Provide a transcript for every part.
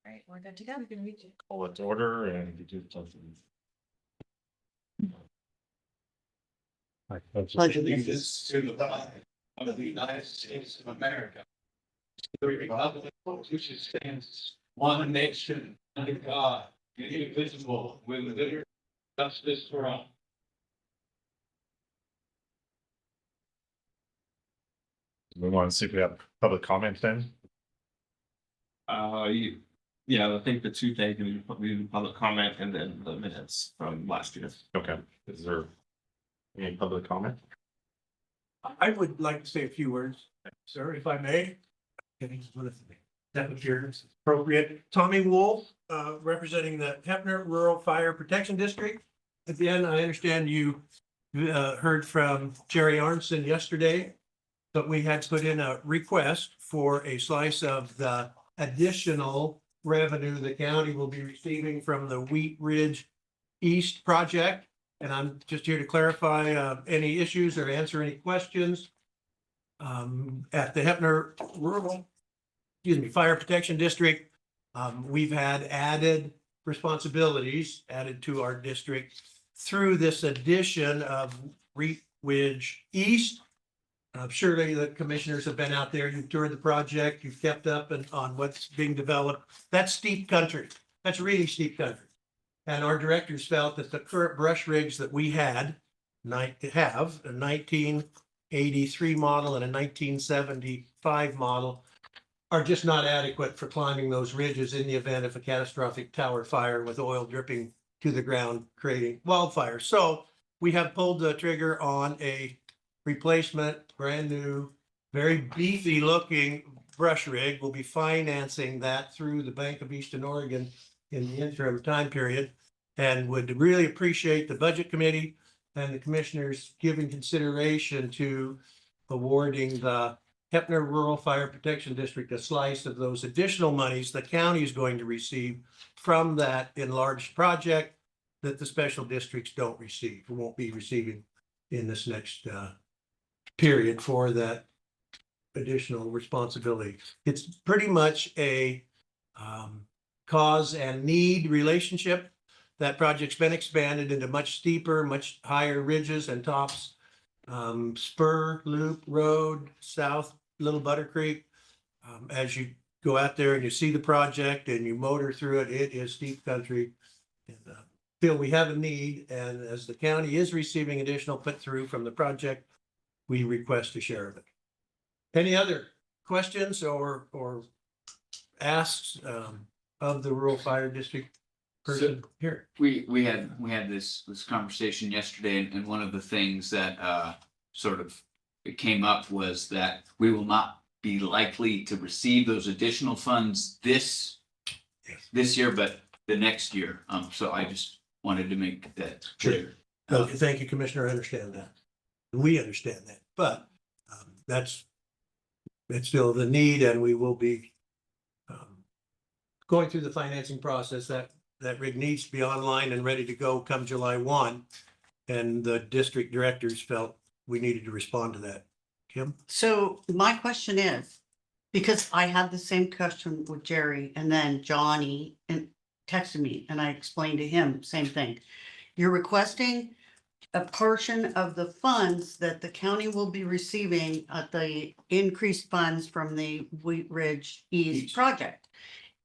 Right, we're good to go. Call it to order and we do something. Pledge allegiance to the flag of the United States of America, the republic which stands one nation under God, indivisible, with liberty and justice for all. We want to see if we have public comment then. Yeah, I think the two things, we do public comment and then the minutes from last year. Okay, is there any public comment? I would like to say a few words, sir, if I may. That appears appropriate. Tommy Wolf, representing the Heppner Rural Fire Protection District. Again, I understand you heard from Jerry Arnson yesterday, but we had put in a request for a slice of the additional revenue the county will be receiving from the Wheat Ridge East project. And I'm just here to clarify any issues or answer any questions. At the Heppner Fire Protection District, we've had added responsibilities added to our district through this addition of Wheat Ridge East. Surely the commissioners have been out there, you've toured the project, you've kept up on what's being developed. That's steep country. That's really steep country. And our directors felt that the current brush rigs that we have a 1983 model and a 1975 model are just not adequate for climbing those ridges in the event of a catastrophic tower fire with oil dripping to the ground, creating wildfire. So we have pulled the trigger on a replacement, brand new, very beefy looking brush rig. We'll be financing that through the Bank of Eastern Oregon in the interim time period, and would really appreciate the budget committee and the commissioners giving consideration to awarding the Heppner Rural Fire Protection District a slice of those additional monies the county is going to receive from that enlarged project that the special districts don't receive, or won't be receiving in this next period for that additional responsibility. It's pretty much a cause and need relationship. That project's been expanded into much steeper, much higher ridges and tops. Spur Loop Road, South Little Butter Creek. As you go out there and you see the project and you motor through it, it is steep country. And feel we have a need, and as the county is receiving additional put through from the project, we request a share of it. Any other questions or asks of the rural fire district person here? We had this conversation yesterday, and one of the things that sort of it came up was that we will not be likely to receive those additional funds this year, but the next year. So I just wanted to make that clear. Okay, thank you, Commissioner. I understand that. We understand that, but that's still the need, and we will be going through the financing process. That rig needs to be online and ready to go come July 1. And the district directors felt we needed to respond to that. Kim? So my question is, because I had the same question with Jerry, and then Johnny texted me, and I explained to him, same thing. You're requesting a portion of the funds that the county will be receiving at the increased funds from the Wheat Ridge East project.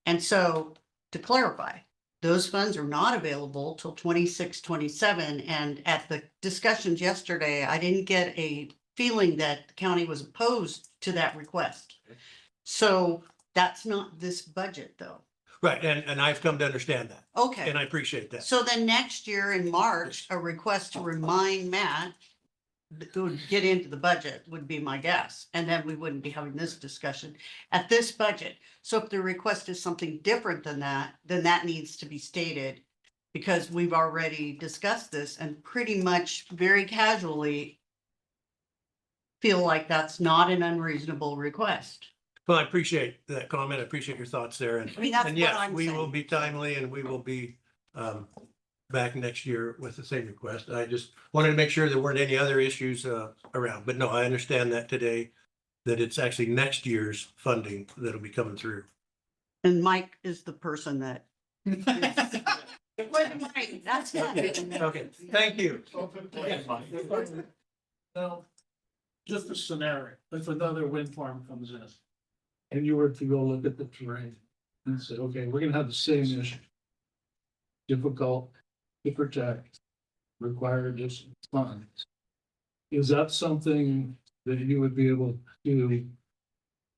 And so to clarify, those funds are not available till 26, 27. And at the discussions yesterday, I didn't get a feeling that the county was opposed to that request. So that's not this budget though. Right, and I've come to understand that, Okay. and I appreciate that. So then next year in March, a request to remind Matt who would get into the budget would be my guess. And then we wouldn't be having this discussion at this budget. So if the request is something different than that, then that needs to be stated, because we've already discussed this and pretty much very casually feel like that's not an unreasonable request. Well, I appreciate that comment. I appreciate your thoughts there. And I mean, that's and what yes, I'm we will saying. be timely, and we will be back next year with the same request. I just wanted to make sure there weren't any other issues around. But no, I understand that today that it's actually next year's funding that'll be coming through. And Mike is the person that. Right, that's it. Okay, thank you. Now, just a scenario, if another wind farm comes in. And you were to go look at the terrain and say, okay, we're gonna have the same issue. Difficult to protect, require additional funds. Is that something that you would be able to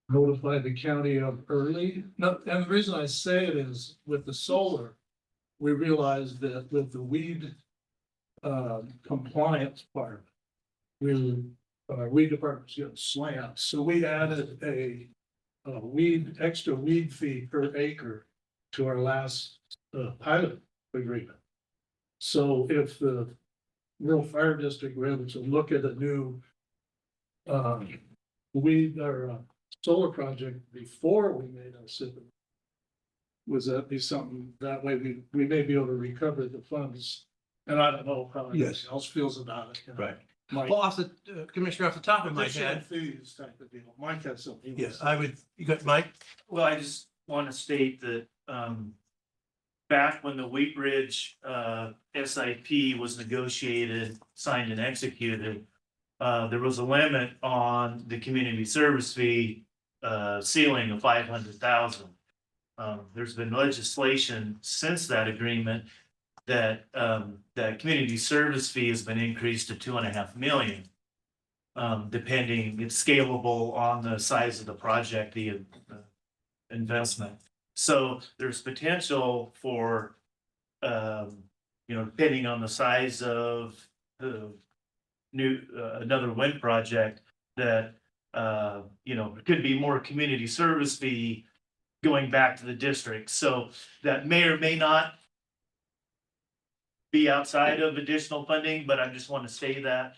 notify the county of early? No, and the reason I say it is with the solar, we realized that with the weed compliance part, weed department's getting slammed, so we added a extra weed fee per acre to our last pilot agreement. So if the rural fire district were able to look at a new weed or solar project before we made our SIP, was that be something, that way we may be able to recover the funds? And I don't know how Yes. everybody else feels about it. You know. Right. Mike, Well, off the, Commissioner, off the top of my additional head, fees type of deal. Mike has something. yes, I would, you got Mike? Well, I just want to state that, back when the Wheat Ridge, SIP was negotiated, signed and executed, there was a limit on the community service fee, ceiling of 500,000. There's been legislation since that agreement that, that community service fee has been increased to 2.5 million. Depending, it's scalable on the size of the project, the investment. So there's potential for, depending on the size of the new, another wind project, that, it could be more community service fee going back to the district. So that may or may not be outside of additional funding, but I just want to say that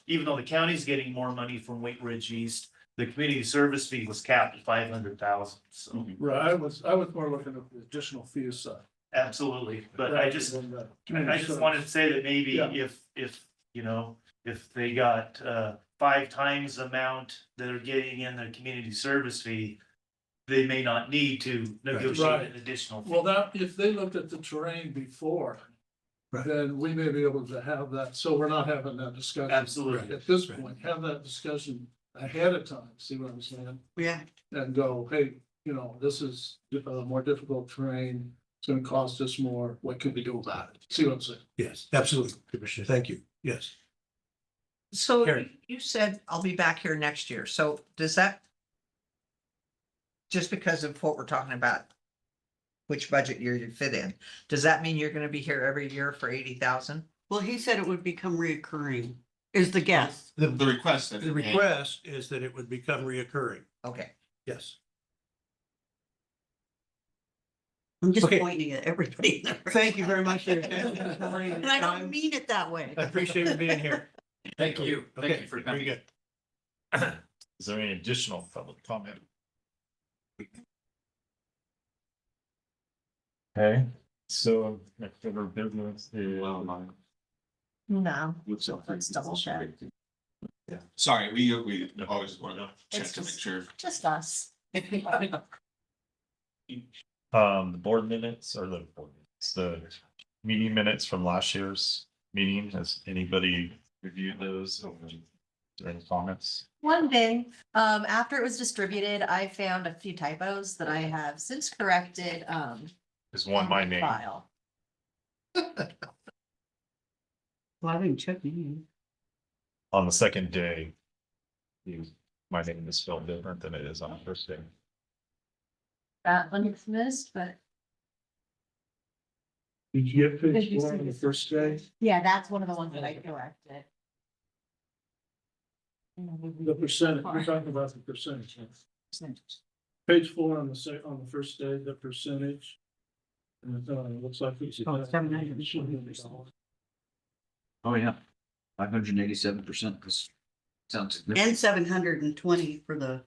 even though the county's getting more money from Wheat Ridge East, the community service fee was capped at 500,000. So Right, I was more looking at the additional fees side. absolutely, but I just Rather wanted to say that maybe Yeah. if they got 5 times the amount that are getting in their community service fee, they may not need to negotiate Right. an additional fee. Well, that, if they looked at the terrain before, Right. then we may be able to have that, so we're not having that discussion. Absolutely. At this point, have that discussion ahead of time, see what I'm saying? Yeah, And go, hey, this is a more difficult terrain, it's gonna cost us more, what can we do about it? See what I'm saying? Yes, absolutely, Commissioner, thank you, yes. So Karen. you said I'll be back here next year. So does that? Just because of what we're talking about, which budget year you fit in, does that mean you're gonna be here every year for 80,000? well, he said it would become reoccurring, is the guess. The request. The request is that it would become reoccurring, Okay. yes. I'm just Okay. pointing at everybody. Thank you very much for your attention this morning and And I your don't time. mean it that way. I appreciate you being here. Thank you. Okay, Thank you for very coming. good. Is there any additional public comment? Okay, so next order of business is. No, Let's double check. Sorry, we always want to check It's to make just- sure. just us. The board minutes or the meeting minutes from last year's meeting. Has anybody reviewed those? Or is there any comments? One thing, after it was distributed, I found a few typos that I have since corrected, Is one my name? file. Well, I didn't check me. On the second day. My name is spelled different than it is on the first day. That one is missed, but Did you get Did page you 4 see on the this? first day? yeah, that's one of the ones that I corrected. The percentage, we're talking about the percentage. Page 4 on the first day, the percentage. And it looks like it's. Oh, it's 700. Oh, yeah. 587%. This sounds significant. And 720 for the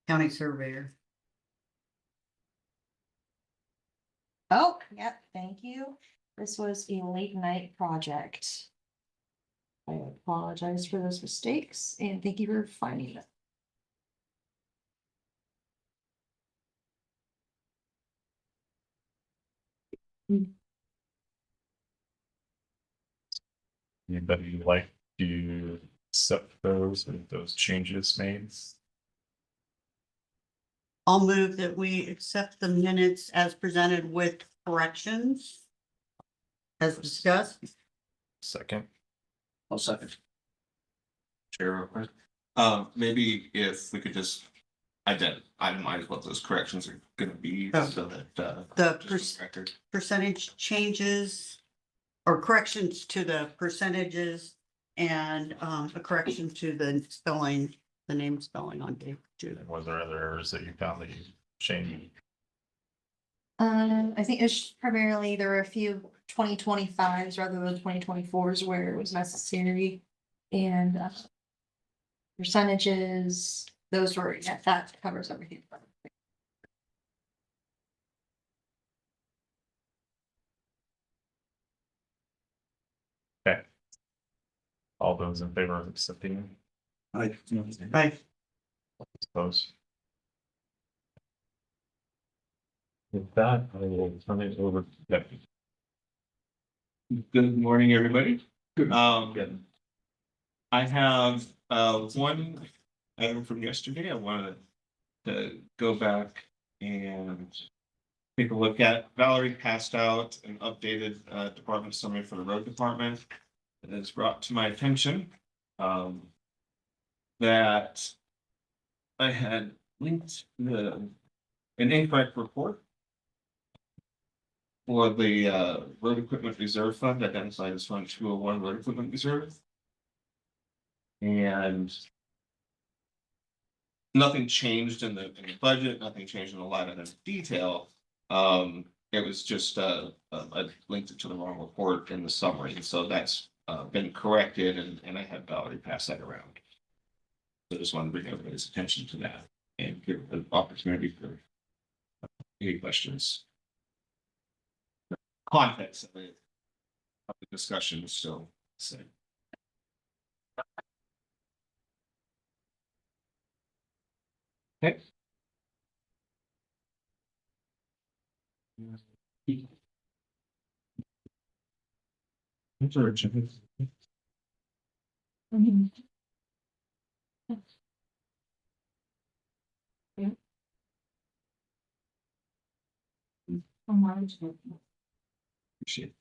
county surveyor. Oh, yep, thank you. This was a late night project. I apologize for those mistakes and thank you for finding it. Anybody like to accept those with those changes made? I'll move that we accept the minutes as presented with corrections. As discussed. Second, I'll second. Chair, real quick. Maybe if we could just itemize what those corrections are gonna be Oh. so that, The just for the record. percentage changes or corrections to the percentages and a correction to the spelling, the name spelling on page 2. was there other errors that you found that you changed? I think it's primarily, there were a few 2025s rather than 2024s where it was necessary. And percentages, those were, yeah, that covers everything. Okay. All those in favor of accepting, Right. opposed? With that, I will turn it over to Deputy. Good morning, everybody. Good. I have one item from yesterday. I wanted to go back and take a look at. Valerie passed out an updated department summary for the road department. It is brought to my attention that I had linked an incorrect report for the road equipment reserve fund identified as Fund 201 Road Equipment Reserve. And nothing changed in the budget, nothing changed in the line item detail. It was just I linked it to the wrong report in the summary, and so that's been corrected, and I had Valerie pass that around. So I just wanted to bring everybody's attention to that and give an opportunity for any questions. Context of the discussion is still the same. Okay. Appreciate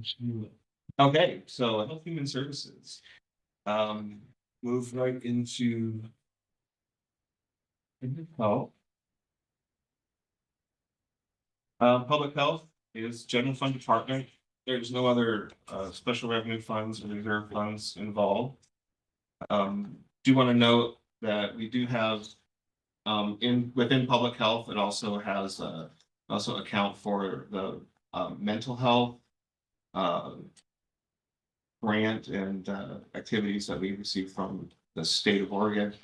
it. Okay, so Health Human Services. Move right into. Oh. Public health is general fund department. There's no other special revenue funds or reserve funds involved. Do want to note that we do have within public health, it also has also account for the mental health grant and activities that we receive from the state of Oregon.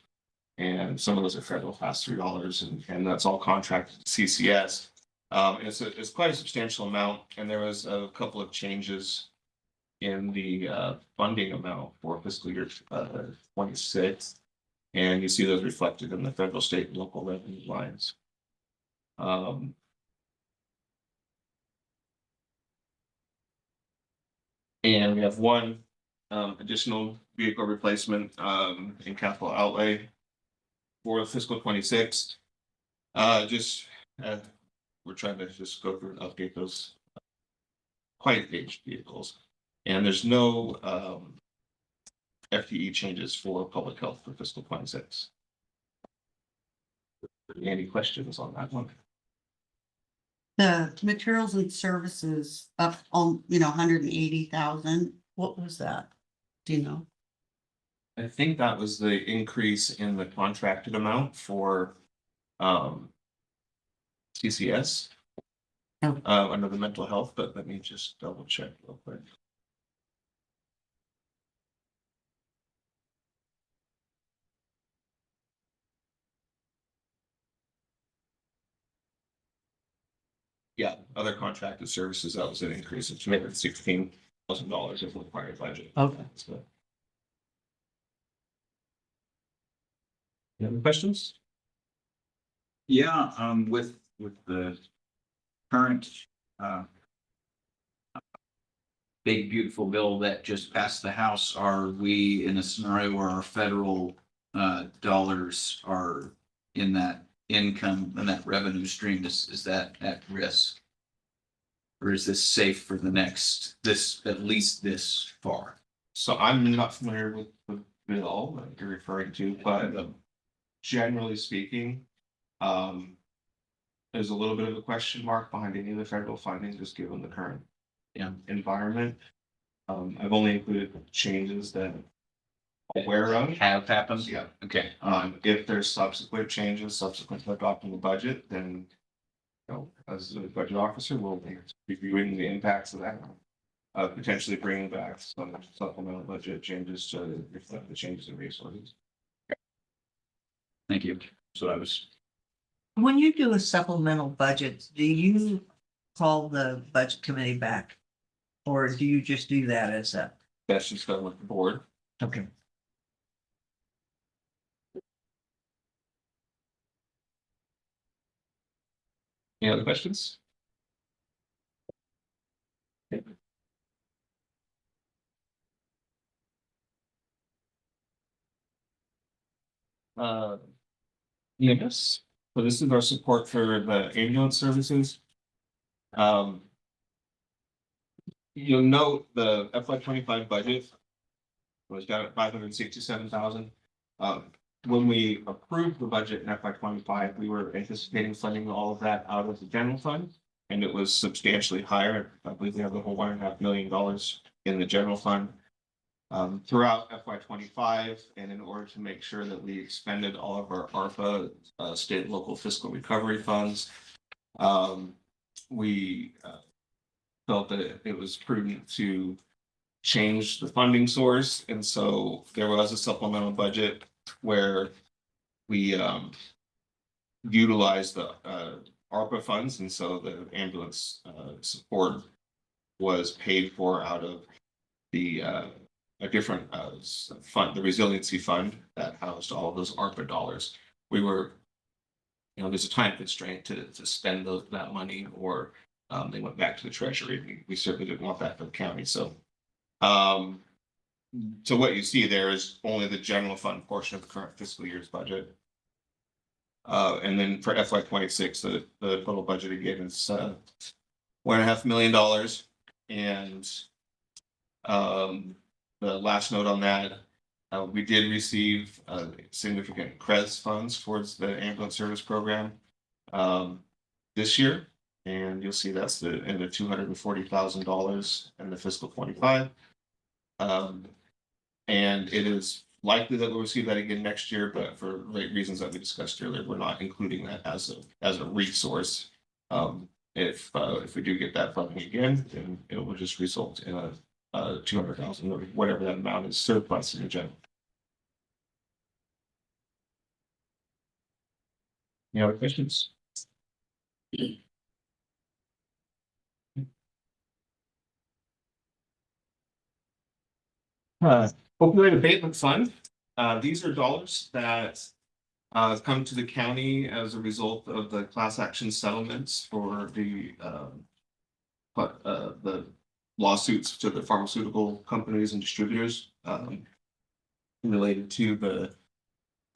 And some of those are federal pass-through dollars, and that's all contracted to CCS. It's quite a substantial amount, and there was a couple of changes in the funding amount for fiscal year 26. And you see those reflected in the federal, state, and local revenue lines. And we have one additional vehicle replacement in capital outlay for fiscal 26. We're trying to just go through and update those quiet aged vehicles. And there's no FTE changes for public health for fiscal 26. Any questions on that one? The materials and services up on, 180,000. What was that? Do you know? I think that was the increase in the contracted amount for CCS Oh. Under the mental health, but let me just double check real quick. Yeah, other contracted services, that was an increase of $16,000 of required budget. Okay. So. Any other questions? Yeah, with the current big beautiful bill that just passed the House, are we in a scenario where our federal dollars are in that income and that revenue stream, is that at risk? Or is this safe for the next, at least this far? So I'm not familiar with the bill that you're referring to, but generally speaking, there's a little bit of a question mark behind any of the federal funding, just given the current environment. I've only included changes that I'm aware of. Have happened? Yeah. Okay. If there's subsequent changes, subsequent to adopting the budget, then, you know, as the budget officer, we'll be reviewing the impacts of that. Potentially bringing back some supplemental budget changes to reflect the changes in resources. Thank you. So I was, When you do a supplemental budget, do you call the budget committee back? Or do you just do that as a, That's just done with the board. okay, Any other questions? Uh, EMS, so this is our support for the ambulance services. You'll note the FY 25 budget was down at 567,000. When we approved the budget in FY 25, we were anticipating funding all of that out of the general fund, and it was substantially higher. I believe we have the whole $1.5 million in the general fund. Throughout FY 25, and in order to make sure that we expended all of our ARPA, state and local fiscal recovery funds, we felt that it was prudent to change the funding source. And so there was a supplemental budget where we utilized the ARPA funds. And so the ambulance support was paid for out of the a different fund, the resiliency fund that housed all of those ARPA dollars. We were, you know, there's a time constraint to spend that money, or they went back to the treasury. We certainly didn't want that for the county. So so what you see there is only the general fund portion of the current fiscal year's budget. And then for FY 26, the total budget again is $1.5 million. And the last note on that, we did receive significant CRES funds towards the ambulance service program this year. And you'll see that's in the $240,000 in the fiscal 25. And it is likely that we'll receive that again next year, but for reasons that we discussed earlier, we're not including that as a resource. If we do get that funding again, then it will just result in a 200,000 or whatever that amount is surplus in the general. Any other questions? Opioid abatement fund. These are dollars that come to the county as a result of the class action settlements for the lawsuits to the pharmaceutical companies and distributors related to the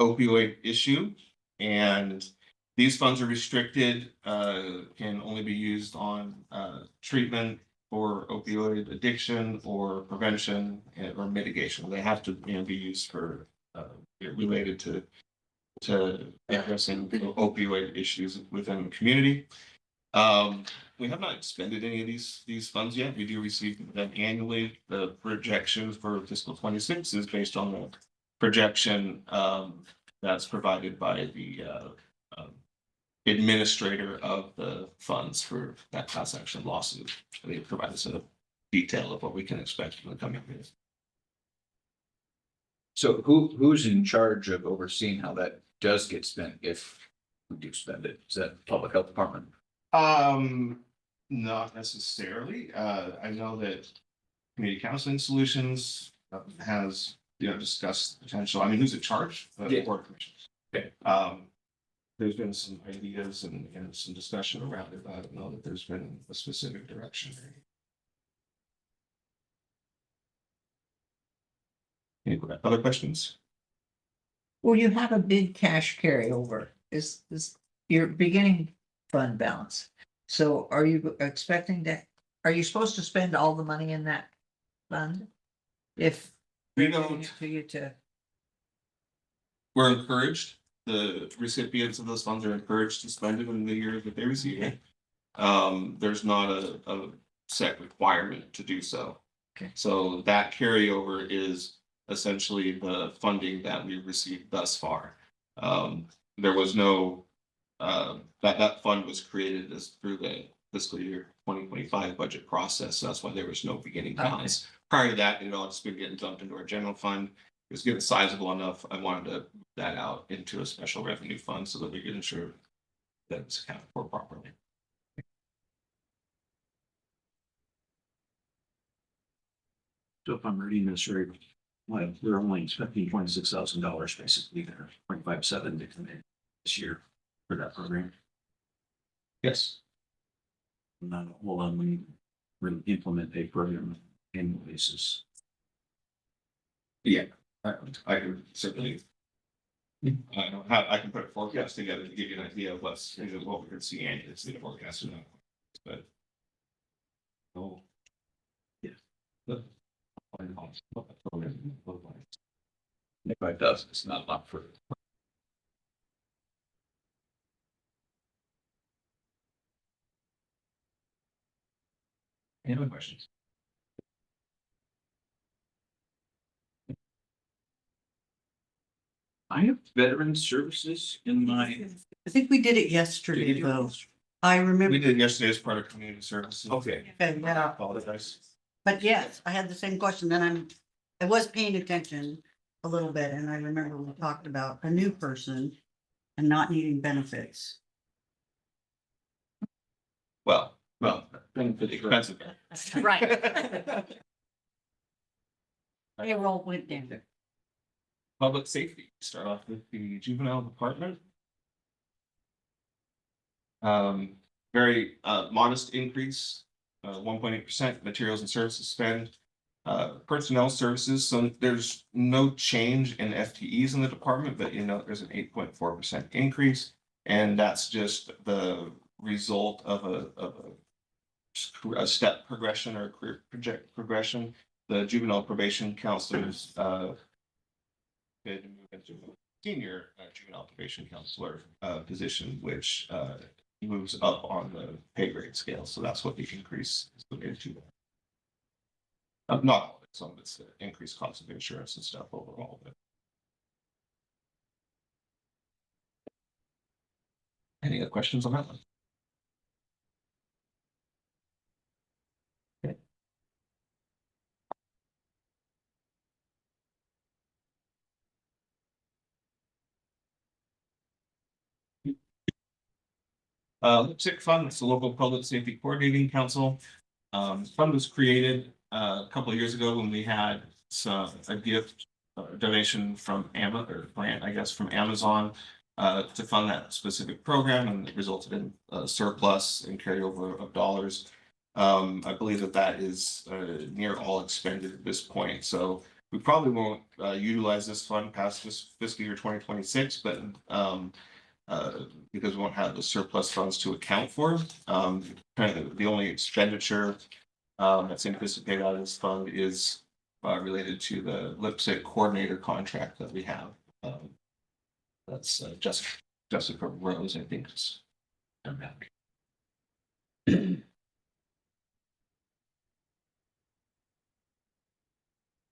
opioid issue. And these funds are restricted, can only be used on treatment for opioid addiction or prevention or mitigation. They have to, be used for related to addressing opioid issues within the community. We have not expended any of these funds yet. We do receive them annually. The projection for fiscal 26 is based on the projection that's provided by the administrator of the funds for that class action lawsuit. They provide us a detail of what we can expect in the coming years. so who's in charge of overseeing how that does get spent if we do spend it? Is that public health department? Not necessarily. I know that Community Counseling Solutions has, discussed potential. I mean, who's in charge? Yeah. Board of Commissioners. Okay. There's been some ideas and some discussion around it. I don't know that there's been a specific direction. Any other questions? Well, you have a big cash carryover, is your beginning fund balance. So are you expecting to, are you supposed to spend all the money in that fund? If. We they're giving don't. it To you to, We're encouraged, the recipients of those funds are encouraged to spend it in the year that they receive it. There's not a set requirement to do so. Okay. So that carryover is essentially the funding that we've received thus far. There was no, that fund was created as through the fiscal year 2025 budget process. So that's why there was no beginning balance. Prior to that, it all just been getting dumped into our general fund. It was getting sizable enough. I wanted to move that out into a special revenue fund so that we could ensure that it's accounted for properly. So if I'm reading this right, like, we're only expecting $26,000 basically there, 0.57 to come in this year for that program. Yes. And then we'll really implement a program on an annual basis. Yeah, I can certainly. I don't have, I can put a forecast together to give you an idea of what we could see annually, it's the forecast or not. But. Oh. Yeah. But. If it does, it's not a lot for. Any other questions? I have veteran services in my. I think we did it yesterday, though. I We remember, did yesterday as part of community services. Okay. okay, yeah, Apologize. but yes, I had the same question, then I was paying attention a little bit, and I remember we talked about a new person and not needing benefits. Well, Benefit expensive. Right. Payroll went down. Public safety, start off with the juvenile department. Very modest increase, 1.8% materials and services spend. Personnel services, so there's no change in FTEs in the department, but there's an 8.4% increase. And that's just the result of a step progression or career project progression. The juvenile probation counselors did move into a senior juvenile probation counselor position, which moves up on the pay grade scale. So that's what the increase is related to. Not all of it, some of it's the increased cost of insurance and stuff overall. But any other questions on that one? Lipstick Fund, it's the local public safety coordinating council. Fund was created a couple of years ago when we had a gift donation from Amazon, or grant, I guess, from Amazon to fund that specific program, and it resulted in a surplus and carryover of dollars. I believe that is near all expended at this point, so we probably won't utilize this fund past this fiscal year 2026, but because we won't have the surplus funds to account for. Kind of the only expenditure that's anticipated out of this fund is related to the lipstick coordinator contract that we have. That's Jessica Rose, I think.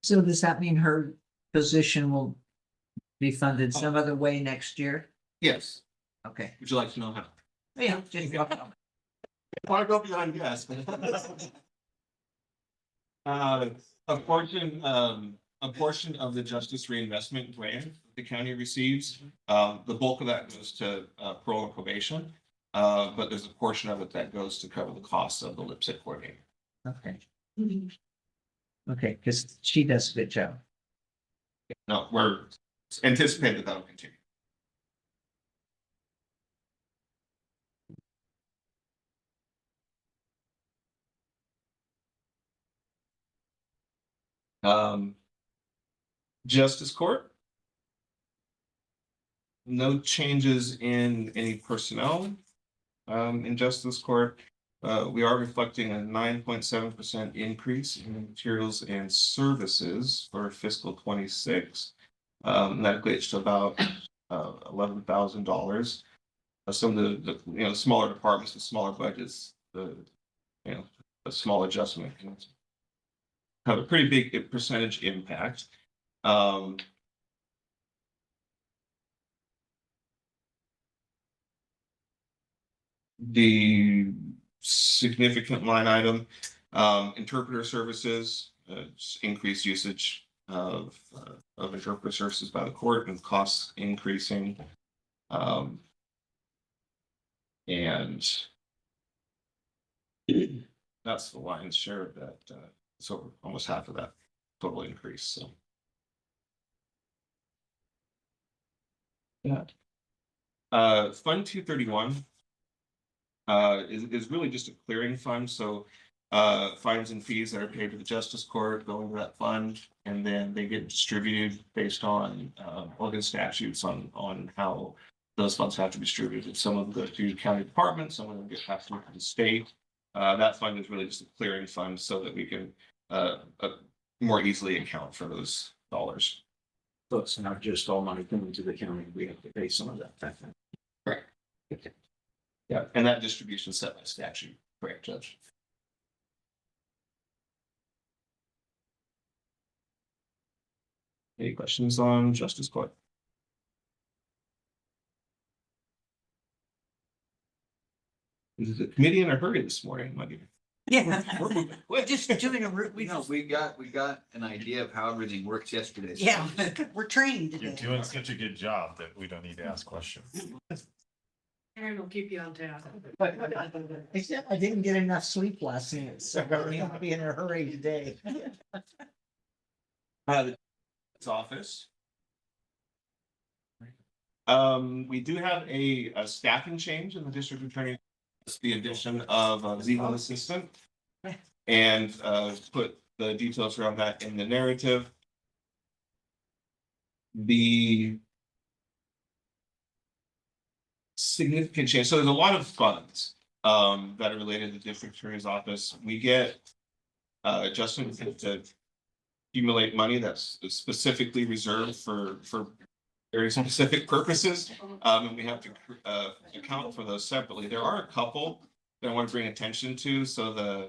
so does that mean her position will be funded some other way next year? Yes. Okay. Would you like to know how? Yeah, just. Want to go beyond yes. A portion of the justice reinvestment grant the county receives, the bulk of that goes to parole and probation. But there's a portion of it that goes to cover the costs of the lipstick coordinator. Okay. Okay, because she does a good job. No, we're anticipating that will continue. Justice Court. No changes in any personnel in Justice Court. We are reflecting a 9.7% increase in materials and services for fiscal 26. That equates to about $11,000. Some of the smaller departments with smaller budgets, a small adjustment can have a pretty big percentage impact. The significant line item, interpreter services, increased usage of interpreter services by the court and costs increasing. And that's the lion's share of that. So almost half of that total increase. So. Yeah. Fund 231 is really just a clearing fund. So fines and fees that are paid to the Justice Court go into that fund, and then they get distributed based on Oregon statutes on how those funds have to be distributed. Some of them go to county departments, some of them get passed through to the state. That fund is really just a clearing fund so that we can more easily account for those dollars. So it's not just all money coming to the county, we have to pay some of that. Correct. Okay. Yeah, and that distribution is set by statute, correct, Judge? Any questions on Justice Court? Is the committee in a hurry this morning, my dear? Yeah. We're moving We're quick. just doing a, We got an idea of how everything works yesterday. so- yeah, we're training You're today. doing such a good job that we don't need to ask questions. Aaron will keep you on task. Except I didn't get enough sleep last night, so I'll be in a hurry today. Its office. We do have a staffing change in the district attorney. It's the addition of a legal assistant. And put the details around that in the narrative. The significant change, so there's a lot of funds that are related to the district attorney's office. We get adjustments to accumulate money that's specifically reserved for very specific purposes, and we have to account for those separately. There are a couple that I want to bring attention to. So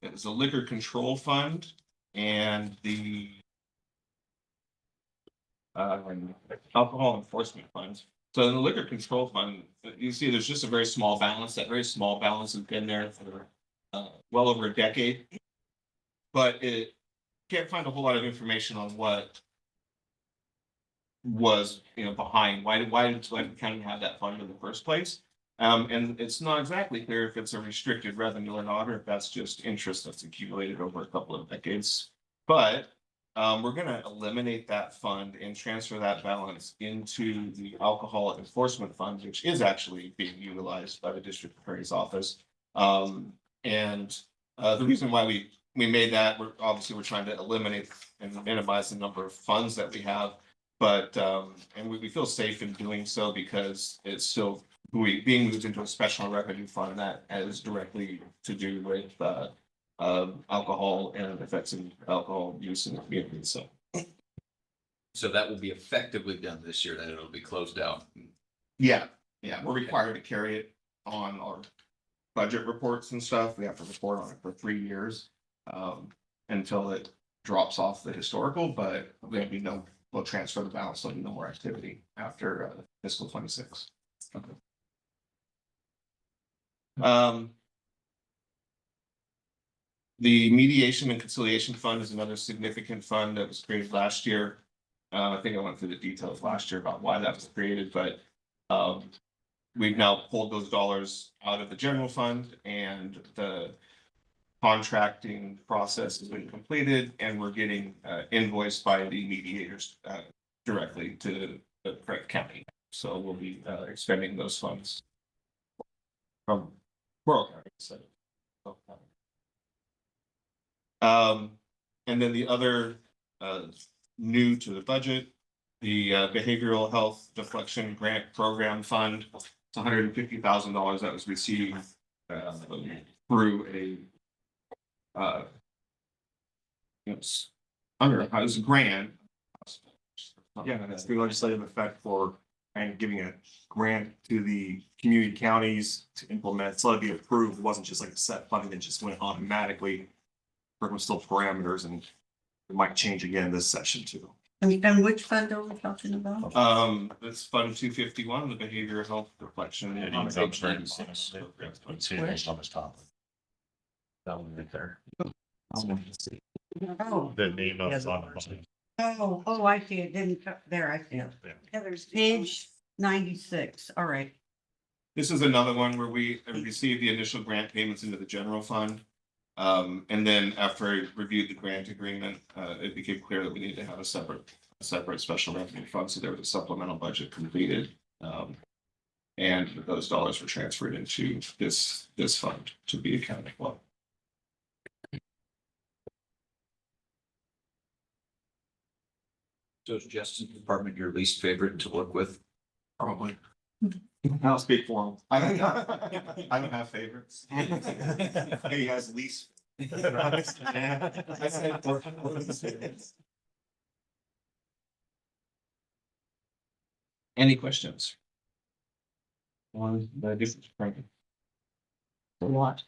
it's a liquor control fund and the alcohol enforcement fund. So in the liquor control fund, you see there's just a very small balance. That very small balance has been there for well over a decade. But it can't find a whole lot of information on what was behind why did the county have that fund in the first place. And it's not exactly clear if it's a restricted revenue or not, or if that's just interest that's accumulated over a couple of decades. But we're going to eliminate that fund and transfer that balance into the alcohol enforcement fund, which is actually being utilized by the district attorney's office. And the reason why we made that, we're trying to eliminate and minimize the number of funds that we have. But and we feel safe in doing so because it's still being moved into a special revenue fund that has directly to do with alcohol and effects of alcohol use in the community. So that will be effectively done this year, that it'll be closed out. Yeah, we're required to carry it on our budget reports and stuff. We have to report on it for 3 years until it drops off the historical, but we'll transfer the balance, so no more activity after fiscal 26. Okay. The mediation and conciliation fund is another significant fund that was created last year. I think I went through the details last year about why that was created, but we've now pulled those dollars out of the general fund, and the contracting process has been completed, and we're getting invoiced by the mediators directly to the Craig County. So we'll be expending those funds from Morrow County instead of County. And then the other new to the budget. The Behavioral Health Deflection Grant Program Fund, it's $150,000 that was received through it's under, it was a grant. Yeah, that's the legislative effect for and giving a grant to the community counties to implement, so it'd be approved. It wasn't just like a set funding that just went automatically. There was still parameters, and it might change again this session too. And which fund are we talking about? That's Fund 251, the Behavioral Health Deflection. Yeah, On you page can- 96. Let's see, it's on the top. That one right there. Oh, The name of. Yes. oh, I see it. Didn't, there, I see it. Heather's. Page 96. All right. This is another one where we received the initial grant payments into the general fund. And then after I reviewed the grant agreement, it became clear that we needed to have a separate special revenue fund. So there was a supplemental budget completed. And those dollars were transferred into this fund to be accounted for. So is Justice Department your least favorite to work with? Probably. I'll speak for him. I don't have favorites. He has least. Any questions? On the difference. A lot.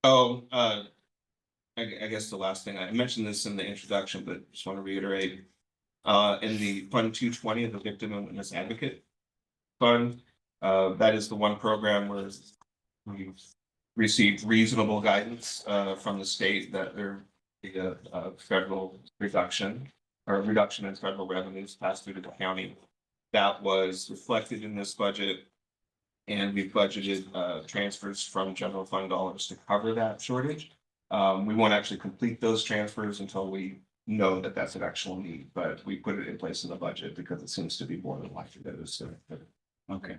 Oh, I guess the last thing, I mentioned this in the introduction, but just want to reiterate. In the Fund 220 of the Victim and Witness Advocate Fund, that is the one program where we've received reasonable guidance from the state that there be a federal reduction or reduction in federal revenues passed through to the county. That was reflected in this budget. And we've budgeted transfers from general fund dollars to cover that shortage. We won't actually complete those transfers until we know that that's an actual need, but we put it in place in the budget because it seems to be more than likely that it's. Okay.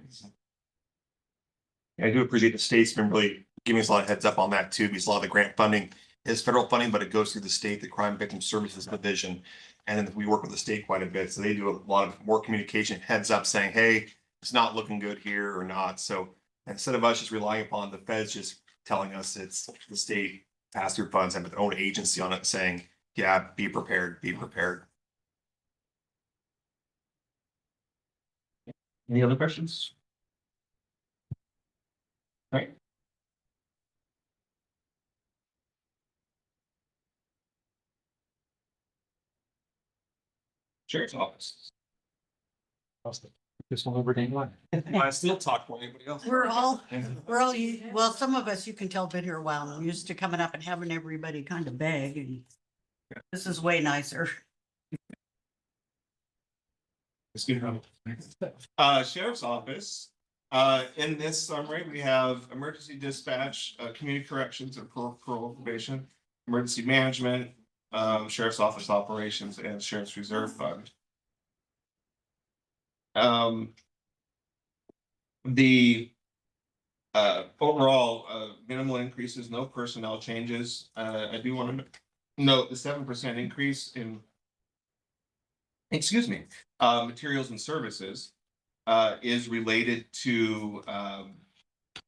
I do appreciate the state's been really giving us a lot of heads up on that too, because a lot of the grant funding is federal funding, but it goes through the state, the Crime Victim Services Division. And then we work with the state quite a bit, so they do a lot of more communication, heads up saying, hey, it's not looking good here or not. So instead of us just relying upon the feds just telling us it's the state pass-through funds have their own agency on it saying, yeah, be prepared, be prepared. Any other questions? All right. Sheriff's Office. This one over Dane. I still talk for anybody else. We're all, well, some of us, you can tell, been here a while, and I'm used to coming up and having everybody kind of beg, and this is way nicer. Sheriff's Office. In this summary, we have emergency dispatch, community corrections and parole probation, emergency management, Sheriff's Office operations, and Sheriff's Reserve Fund. The overall minimal increases, no personnel changes. I do want to note the 7% increase in, excuse me, materials and services is related to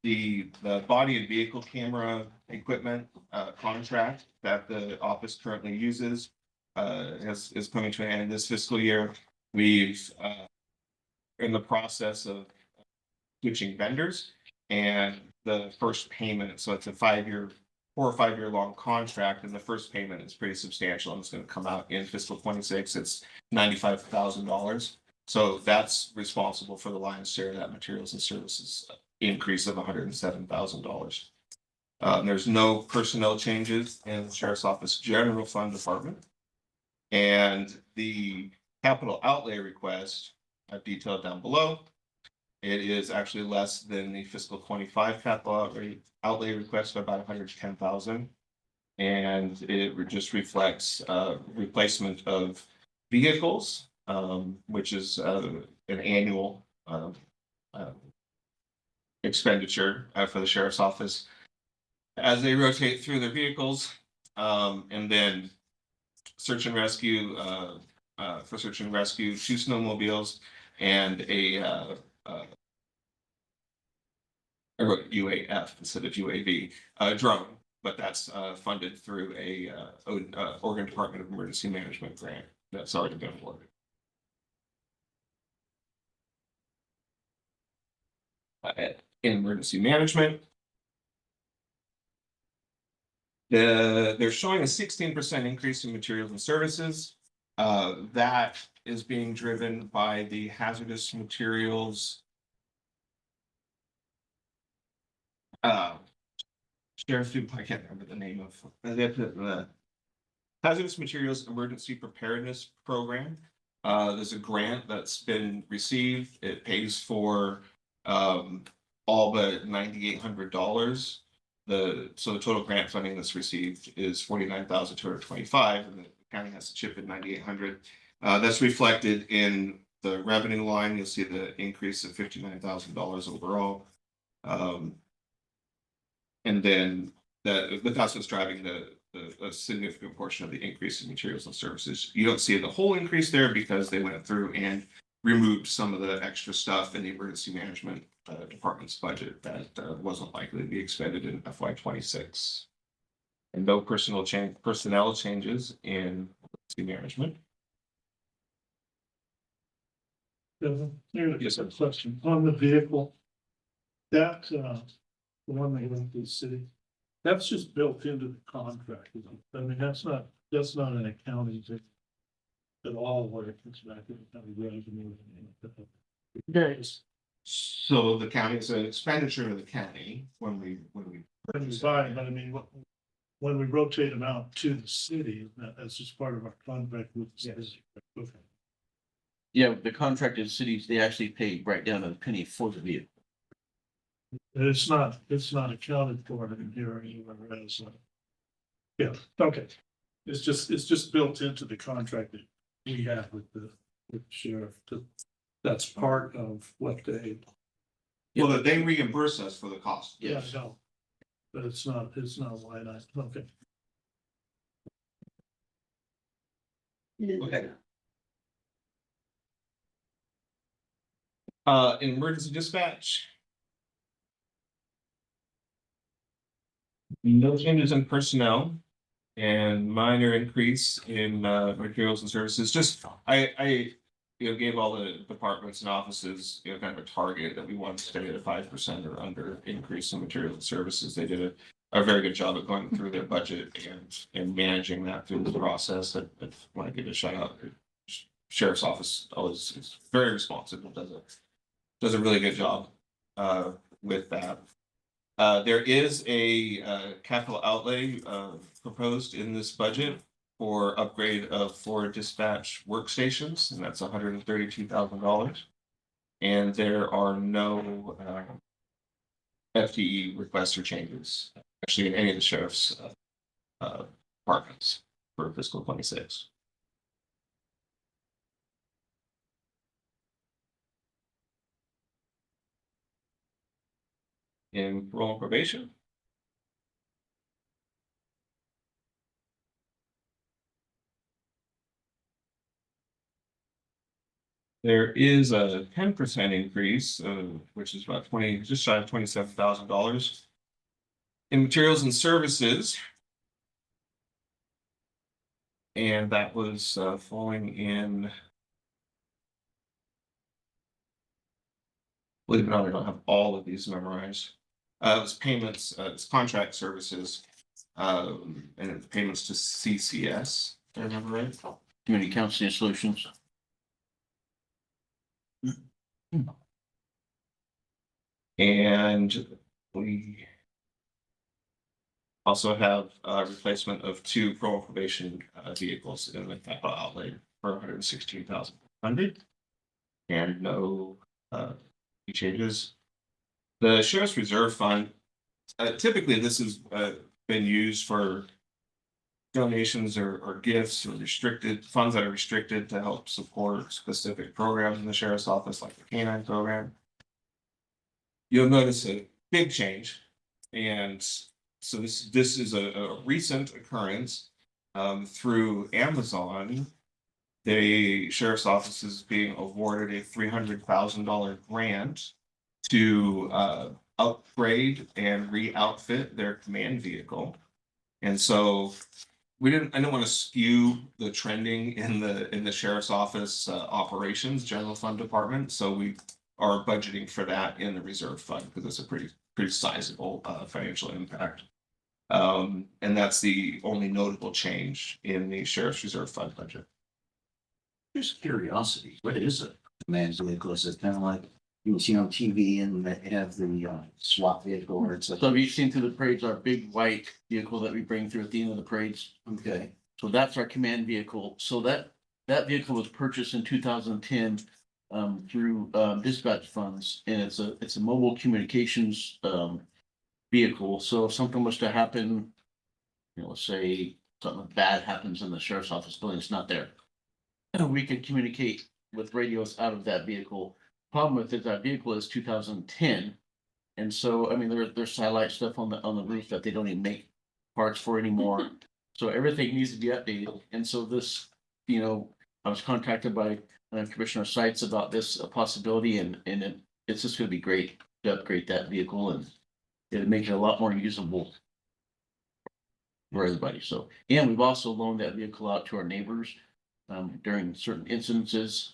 the body and vehicle camera equipment contract that the office currently uses is coming to an end this fiscal year. We've in the process of switching vendors, and the first payment, so it's a 4 or 5 year long contract, and the first payment is pretty substantial, and it's going to come out in fiscal 26. It's $95,000. So that's responsible for the lion's share of that materials and services increase of $107,000. There's no personnel changes in the Sheriff's Office General Fund Department. And the capital outlay request I've detailed down below. It is actually less than the fiscal 25 capital outlay request of about 110,000. And it just reflects replacement of vehicles, which is an annual expenditure for the sheriff's office as they rotate through their vehicles. And then search and rescue, for search and rescue, 2 snowmobiles and I wrote UAF instead of UAV, drone, but that's funded through Oregon Department of Emergency Management grant that's already been awarded. In emergency management, they're showing a 16% increase in materials and services. That is being driven by the hazardous materials. Sheriff's, I can't remember the name of the Hazardous Materials Emergency Preparedness Program. There's a grant that's been received. It pays for all but $9,800. So the total grant funding that's received is $49,225, and the county has to chip in $9,800. That's reflected in the revenue line. You'll see the increase of $59,000 overall. And then but that's what's driving a significant portion of the increase in materials and services. You don't see the whole increase there because they went through and removed some of the extra stuff in the emergency management department's budget that wasn't likely to be expended in FY26. And no personnel changes in emergency management. Yes, a question on the vehicle. That, the one they went to the city, that's just built into the contract. Isn't it? I mean, that's not an accounting thing at all where it comes back to the county revenue. So the county is an expenditure of the county when we Buy, but I mean, when we rotate them out to the city, that's just part of our contract with the city. Okay. Yeah, the contracted cities, they actually pay right down to the penny for the vehicle. And it's not accounted for in here anywhere else. Yeah, okay. It's just built into the contract that we have with the sheriff. That's part of what they. Well, they reimburse us for the cost. Yeah, I know. But it's not line item. Okay. Okay. In emergency dispatch. No changes in personnel and minor increase in materials and services. Just I gave all the departments and offices kind of a target that we want to stay at a 5% or under increase in materials and services. They did a very good job of going through their budget and managing that through the process. I want to give a shout out. Sheriff's office always is very responsive and does a really good job with that. There is a capital outlay proposed in this budget for upgrade of 4 dispatch workstations, and that's $132,000. And there are no FTE requests or changes actually in any of the sheriff's departments for fiscal 26. In parole and probation. There is a 10% increase, which is about just shy of $27,000 in materials and services. And that was falling in. Believe it or not, I don't have all of these memorized. It was payments, it's contract services, and it's payments to CCS, if I remember right. Community Counseling Solutions. And we also have a replacement of 2 parole and probation vehicles in the capital outlay for $116,100. And no changes. The Sheriff's Reserve Fund, typically this has been used for donations or gifts or restricted funds that are restricted to help support specific programs in the sheriff's office, like the canine program. You'll notice a big change, and so this is a recent occurrence. through Amazon, the sheriff's office is being awarded a $300,000 grant to upgrade and re-outfit their command vehicle. And so I didn't want to skew the trending in the sheriff's office operations general fund department. So we are budgeting for that in the reserve fund because it's a pretty sizable financial impact. And that's the only notable change in the sheriff's reserve fund budget. Just curiosity, what is a command vehicle? Is it kind of like you see on TV and they have the SWAT vehicle or it's like? So have you seen through the parades, our big white vehicle that we bring through at the end of the parades? Okay, So that's our command vehicle. So that vehicle was purchased in 2010 through dispatch funds, and it's a mobile communications vehicle. So if something was to happen, let's say something bad happens in the sheriff's office building, it's not there. We could communicate with radios out of that vehicle. Problem with it, that vehicle is 2010. And so, I mean, there's satellite stuff on the roof that they don't even make parts for anymore. So everything needs to be updated. And so this, I was contacted by Commissioner Seitz about this possibility, and it's just gonna be great to upgrade that vehicle, and it'll make it a lot more usable for everybody. So, and we've also loaned that vehicle out to our neighbors during certain incidences.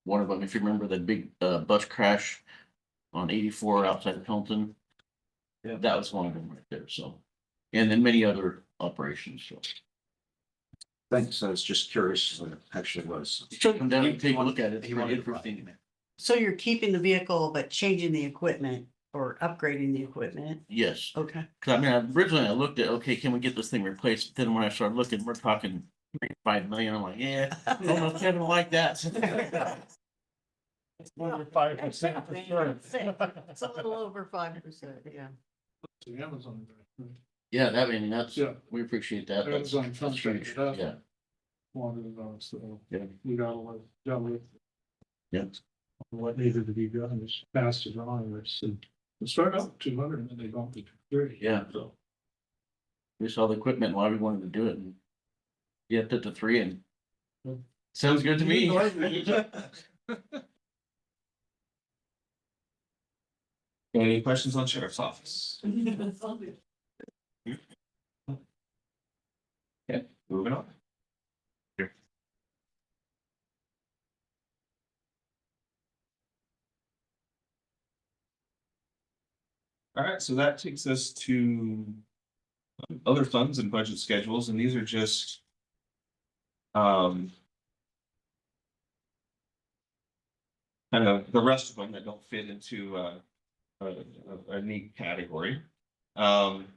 One of them, if you remember the big bus crash on 84 outside of Hilton. Yeah, that was one of them right there. So, and then many other operations. So, thanks. I was just curious what it actually was. come down and take a look at it. It's pretty interesting. So you're keeping the vehicle, but changing the equipment or upgrading the equipment? Yes, Okay. because I mean, originally I looked at, okay, can we get this thing replaced? Then when I started looking, we're talking 5 million. I'm like, yeah, I don't know if Kevin will like that. Over 5% for sure. It's a little over 5%, yeah. The Amazon. Yeah, I mean, that's, Yeah. we appreciate that. That's Amazon huge. contracted us. Yeah, Wanted to know, so. Yeah. We got a lot done with. Yeah. What needed to be done was passed it on, which said, it started out with 200 and then they bumped it to 30. yeah. So we saw the equipment, why we wanted to do it, and yeah, put the 3 in. Sounds good to me. Any questions on sheriff's office? Okay, moving on. All right, so that takes us to other funds and budget schedules, and these are just kind of the rest of them that don't fit into a neat category.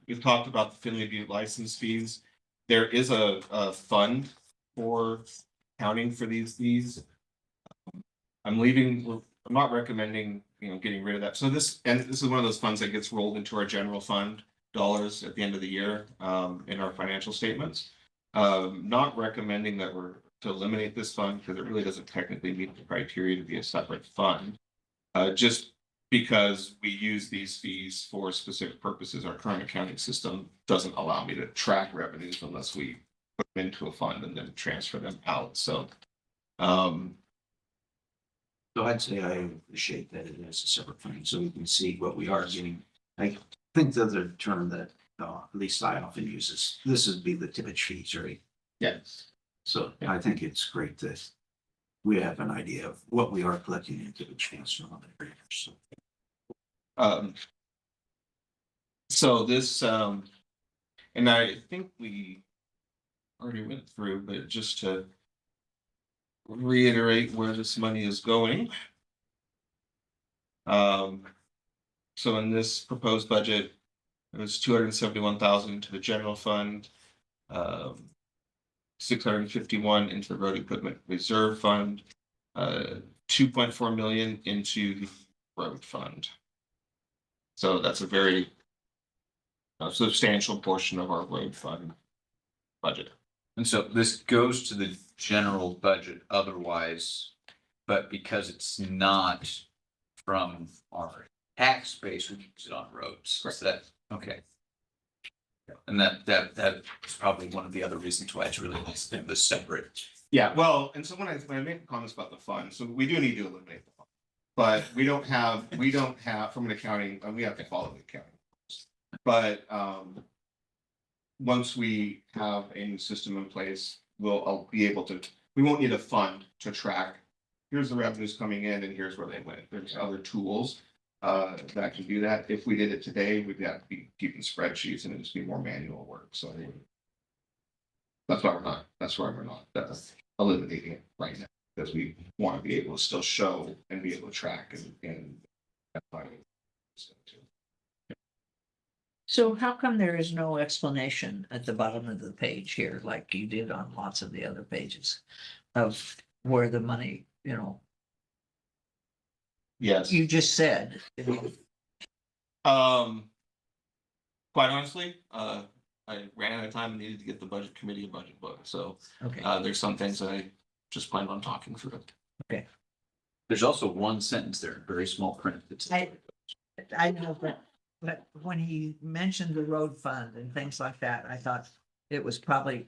We've talked about the Finley Butte license fees. There is a fund for accounting for these fees. I'm not recommending, getting rid of that. So this is one of those funds that gets rolled into our general fund dollars at the end of the year, in our financial statements. Not recommending that we're to eliminate this fund because it really doesn't technically meet the criteria to be a separate fund. Just because we use these fees for specific purposes, our current accounting system doesn't allow me to track revenues unless we put them into a fund and then transfer them out. So, So I'd say I appreciate that it is a separate fund, so we can see what we are getting. I think the other term that at least I often use is, this would be the tippage fees, right? yes. So I think it's great that we have an idea of what we are collecting in tippage fees from other areas. So this, and I think we already went through, but just to reiterate where this money is going. So in this proposed budget, it was 271,000 to the general fund, 651 into the road equipment reserve fund, 2.4 million into the road fund. So that's a very substantial portion of our road fund budget. And so this goes to the general budget otherwise, but because it's not from our tax base, we use it on roads. Is that, okay. And that's probably one of the other reasons why it's really nice to have this separate. Yeah, well, and so when I make comments about the fund, so we do need to eliminate the fund. But we don't have, from an accounting, we have to follow the accounting. But, once we have a new system in place, I'll be able to, we won't need a fund to track. Here's the revenues coming in and here's where they went. There's other tools that can do that. If we did it today, we'd have to be keeping spreadsheets and it'd just be more manual work, so. That's why we're not eliminating it right now, because we want to be able to still show and be able to track and. So how come there is no explanation at the bottom of the page here, like you did on lots of the other pages of where the money, Yes. you just said. Quite honestly, I ran out of time and needed to get the budget committee a budget book, so Okay, there's some things that I just planned on talking through. There's also one sentence there, very small print. That's. I know, but when he mentioned the road fund and things like that, I thought it was probably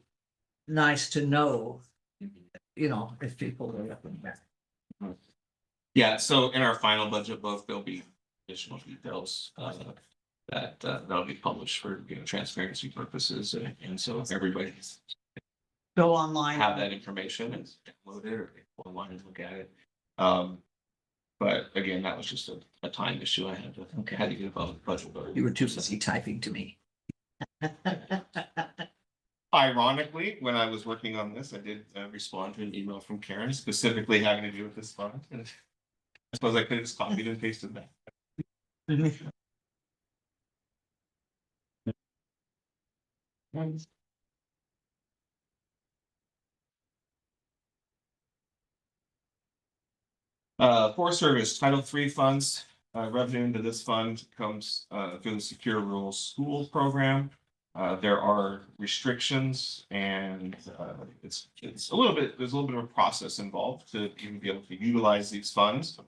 nice to know, if people were looking back. Yeah, so in our final budget book, there'll be additional details that'll be published for transparency purposes, and so if everybody Go online. have that information and download it or go online and look at it. But again, that was just a time issue. I had to get about the budget book. You were too busy typing to me. Ironically, when I was working on this, I did respond to an email from Karen specifically having to do with this fund. And I suppose I could have just copied and pasted that. Forest Service Title III funds, revenue into this fund comes through the Secure Rural School program. There are restrictions and it's there's a little bit of a process involved to even be able to utilize these funds.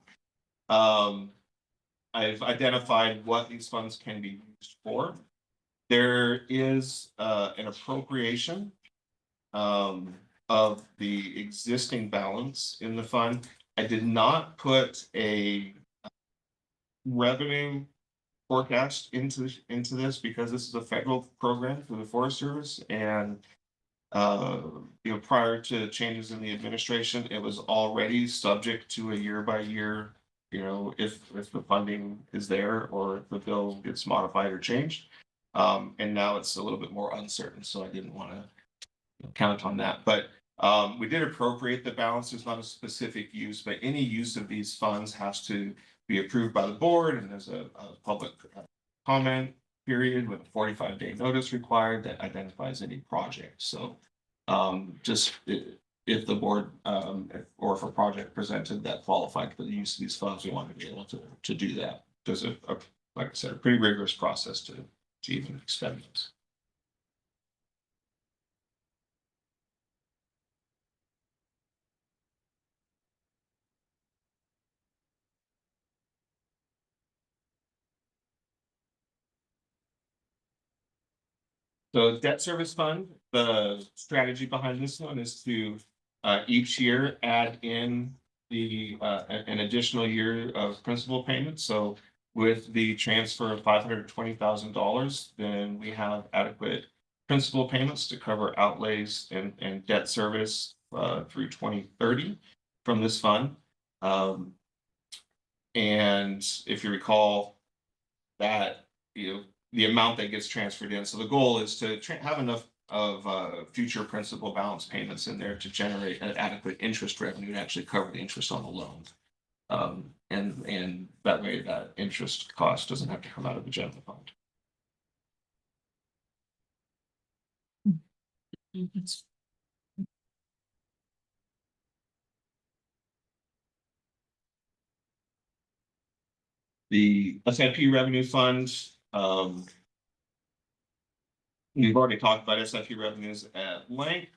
I've identified what these funds can be used for. There is an appropriation of the existing balance in the fund. I did not put a revenue forecast into this because this is a federal program for the Forest Service, and prior to changes in the administration, it was already subject to a year by year, if the funding is there or if the bill gets modified or changed. And now it's a little bit more uncertain, so I didn't want to count on that. But we did appropriate the balance. There's not a specific use, but any use of these funds has to be approved by the board, and there's a public comment period with a 45-day notice required that identifies any project. So just if the board or if a project presented that qualified for the use of these funds, we want to be able to do that. There's like I said, a pretty rigorous process to even expend those. So debt service fund, the strategy behind this one is to each year add in an additional year of principal payments. So with the transfer of $520,000, then we have adequate principal payments to cover outlays and debt service through 2030 from this fund. And if you recall that, the amount that gets transferred in. So the goal is to have enough of future principal balance payments in there to generate an adequate interest revenue to actually cover the interest on the loan. And that way that interest cost doesn't have to come out of the general fund. The SIP revenue fund, we've already talked about SIP revenues at length.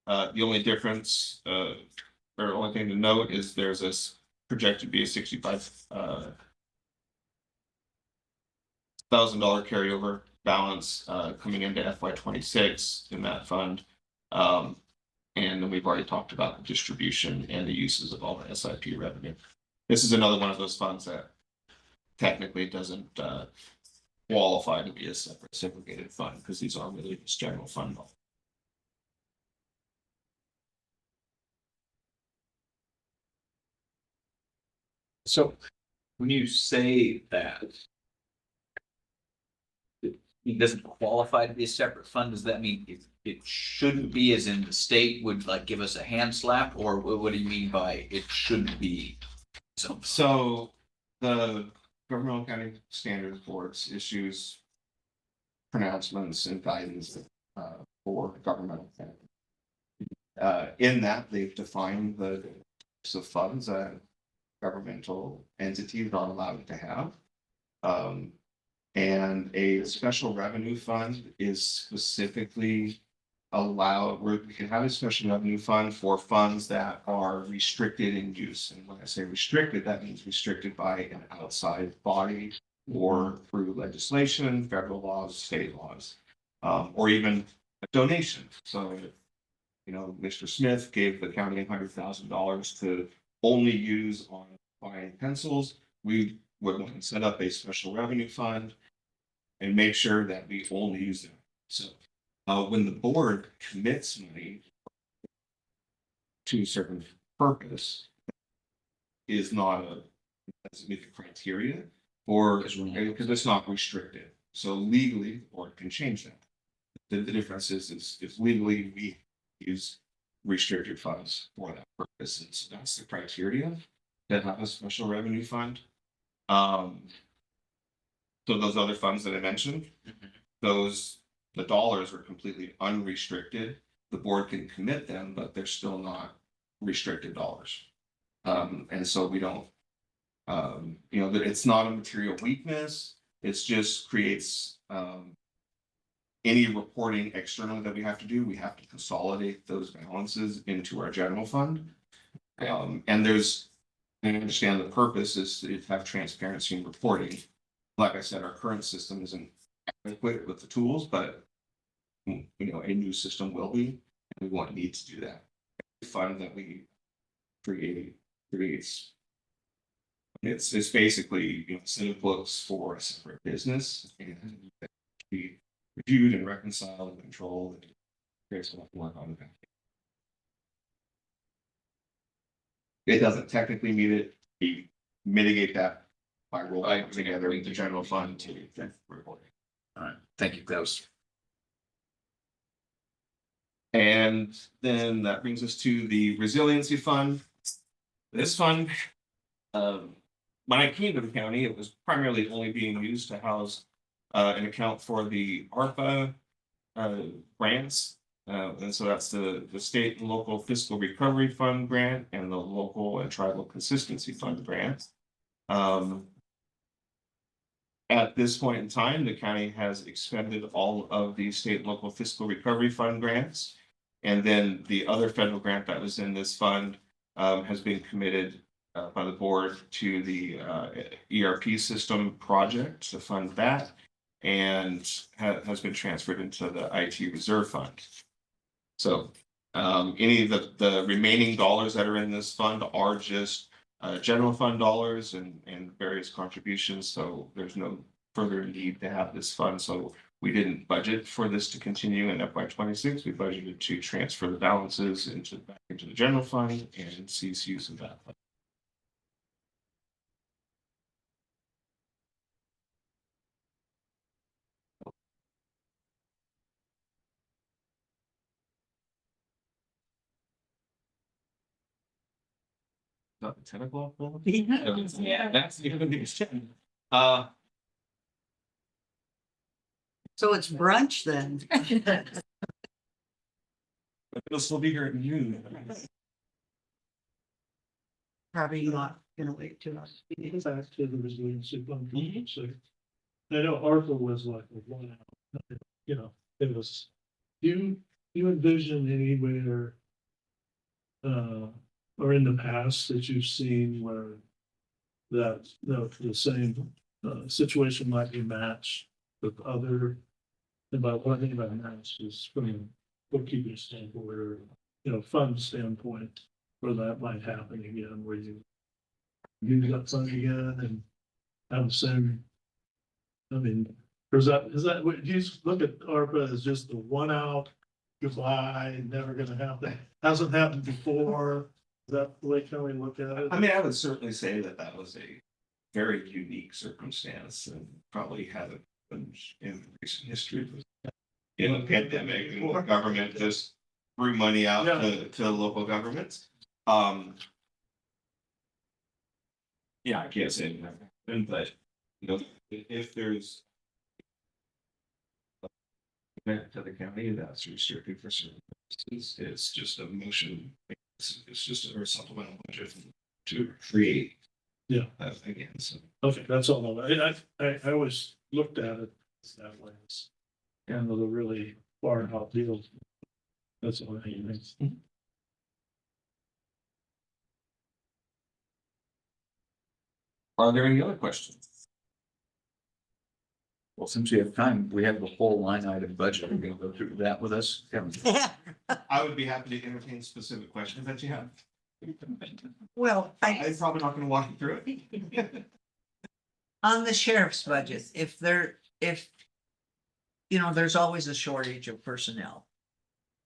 The only difference, or only thing to note is there's this projected to be a $65,000 carryover balance coming into FY 26 in that fund. And then we've already talked about the distribution and the uses of all the SIP revenue. This is another one of those funds that technically doesn't qualify to be a separate segregated fund because these are really just general fund. So when you say that it doesn't qualify to be a separate fund, does that mean it shouldn't be, as in the state would like give us a hand slap, or what do you mean by it shouldn't be? So the Governmental Accounting Standards Boards issues pronouncements and guidance for governmental accounting. In that, they've defined the types of funds that governmental entities are allowed to have. And a special revenue fund is specifically allowed, where we can have a special revenue fund for funds that are restricted in use. And when I say restricted, that means restricted by an outside body or through legislation, federal laws, state laws, or even a donation. So, you know, Mr. Smith gave the county $100,000 to only use on buying pencils. We would want to set up a special revenue fund and make sure that we only use them. So when the board commits money to a certain purpose, is not doesn't meet the criteria, or because it's not restricted. So legally, the board can change that. The difference is if legally we use restricted funds for that purpose, and so that's the criteria that have a special revenue fund. So those other funds that I mentioned, the dollars are completely unrestricted. The board can commit them, but they're still not restricted dollars. And so we don't, you know, it's not a material weakness. It's just creates any reporting externally that we have to do. We have to consolidate those balances into our general fund. And I understand the purpose is to have transparency in reporting. Like I said, our current system isn't adequate with the tools, but you know, a new system will be, and we need to do that. The fund that we creates. It's basically, you know, a set of books for a separate business and be reviewed and reconciled and controlled and creates enough work on the back. It doesn't technically meet it. We mitigate that by rolling together with the general fund to reporting. All right, thank you. That was. And then that brings us to the resiliency fund. This fund, when I came to the county, it was primarily only being used to house an account for the ARPA grants. And so that's the state and local fiscal recovery fund grant and the local and tribal consistency fund grant. At this point in time, the county has expended all of the state and local fiscal recovery fund grants. And then the other federal grant that was in this fund has been committed by the board to the ERP system project to fund that, and has been transferred into the IT reserve fund. So any of the remaining dollars that are in this fund are just general fund dollars and various contributions. So there's no further need to have this fund. So we didn't budget for this to continue in FY 26. We budgeted to transfer the balances back into the general fund and cease use of that fund. Not the 10 o'clock one? Yeah. That's even the extent. So it's brunch then. It'll still be here at noon. Probably not gonna wait too long. Back to the resiliency fund. So I know ARPA was like a 1 hour, you know, it was, do you envision anywhere or in the past that you've seen where that the same situation might be matched with other About one thing about that is from a bookkeeping standpoint or, fund standpoint, where that might happen again, where you use up funds again and have the same. I mean, is that, what you just look at ARPA as just the one out, goodbye, never gonna happen, hasn't happened before? Is that the way can we look at it? I mean, I would certainly say that that was a very unique circumstance and probably haven't been in recent history. In a pandemic, and the government just threw money out to local governments. Yeah, I can't say anything, but, if there's to the county that's restricted for certain purposes, it's just a motion. It's just a supplemental budget to create. Yeah. Again, so. Okay, that's all. I always looked at it that way. It's kind of a really far out deal. That's all I think. Are there any other questions? Well, since we have time, we have the whole line item budget. We're gonna go through that with us. I would be happy to entertain specific questions that you have. Well, I'm probably not gonna walk you through it. on the sheriff's budget, if there's always a shortage of personnel.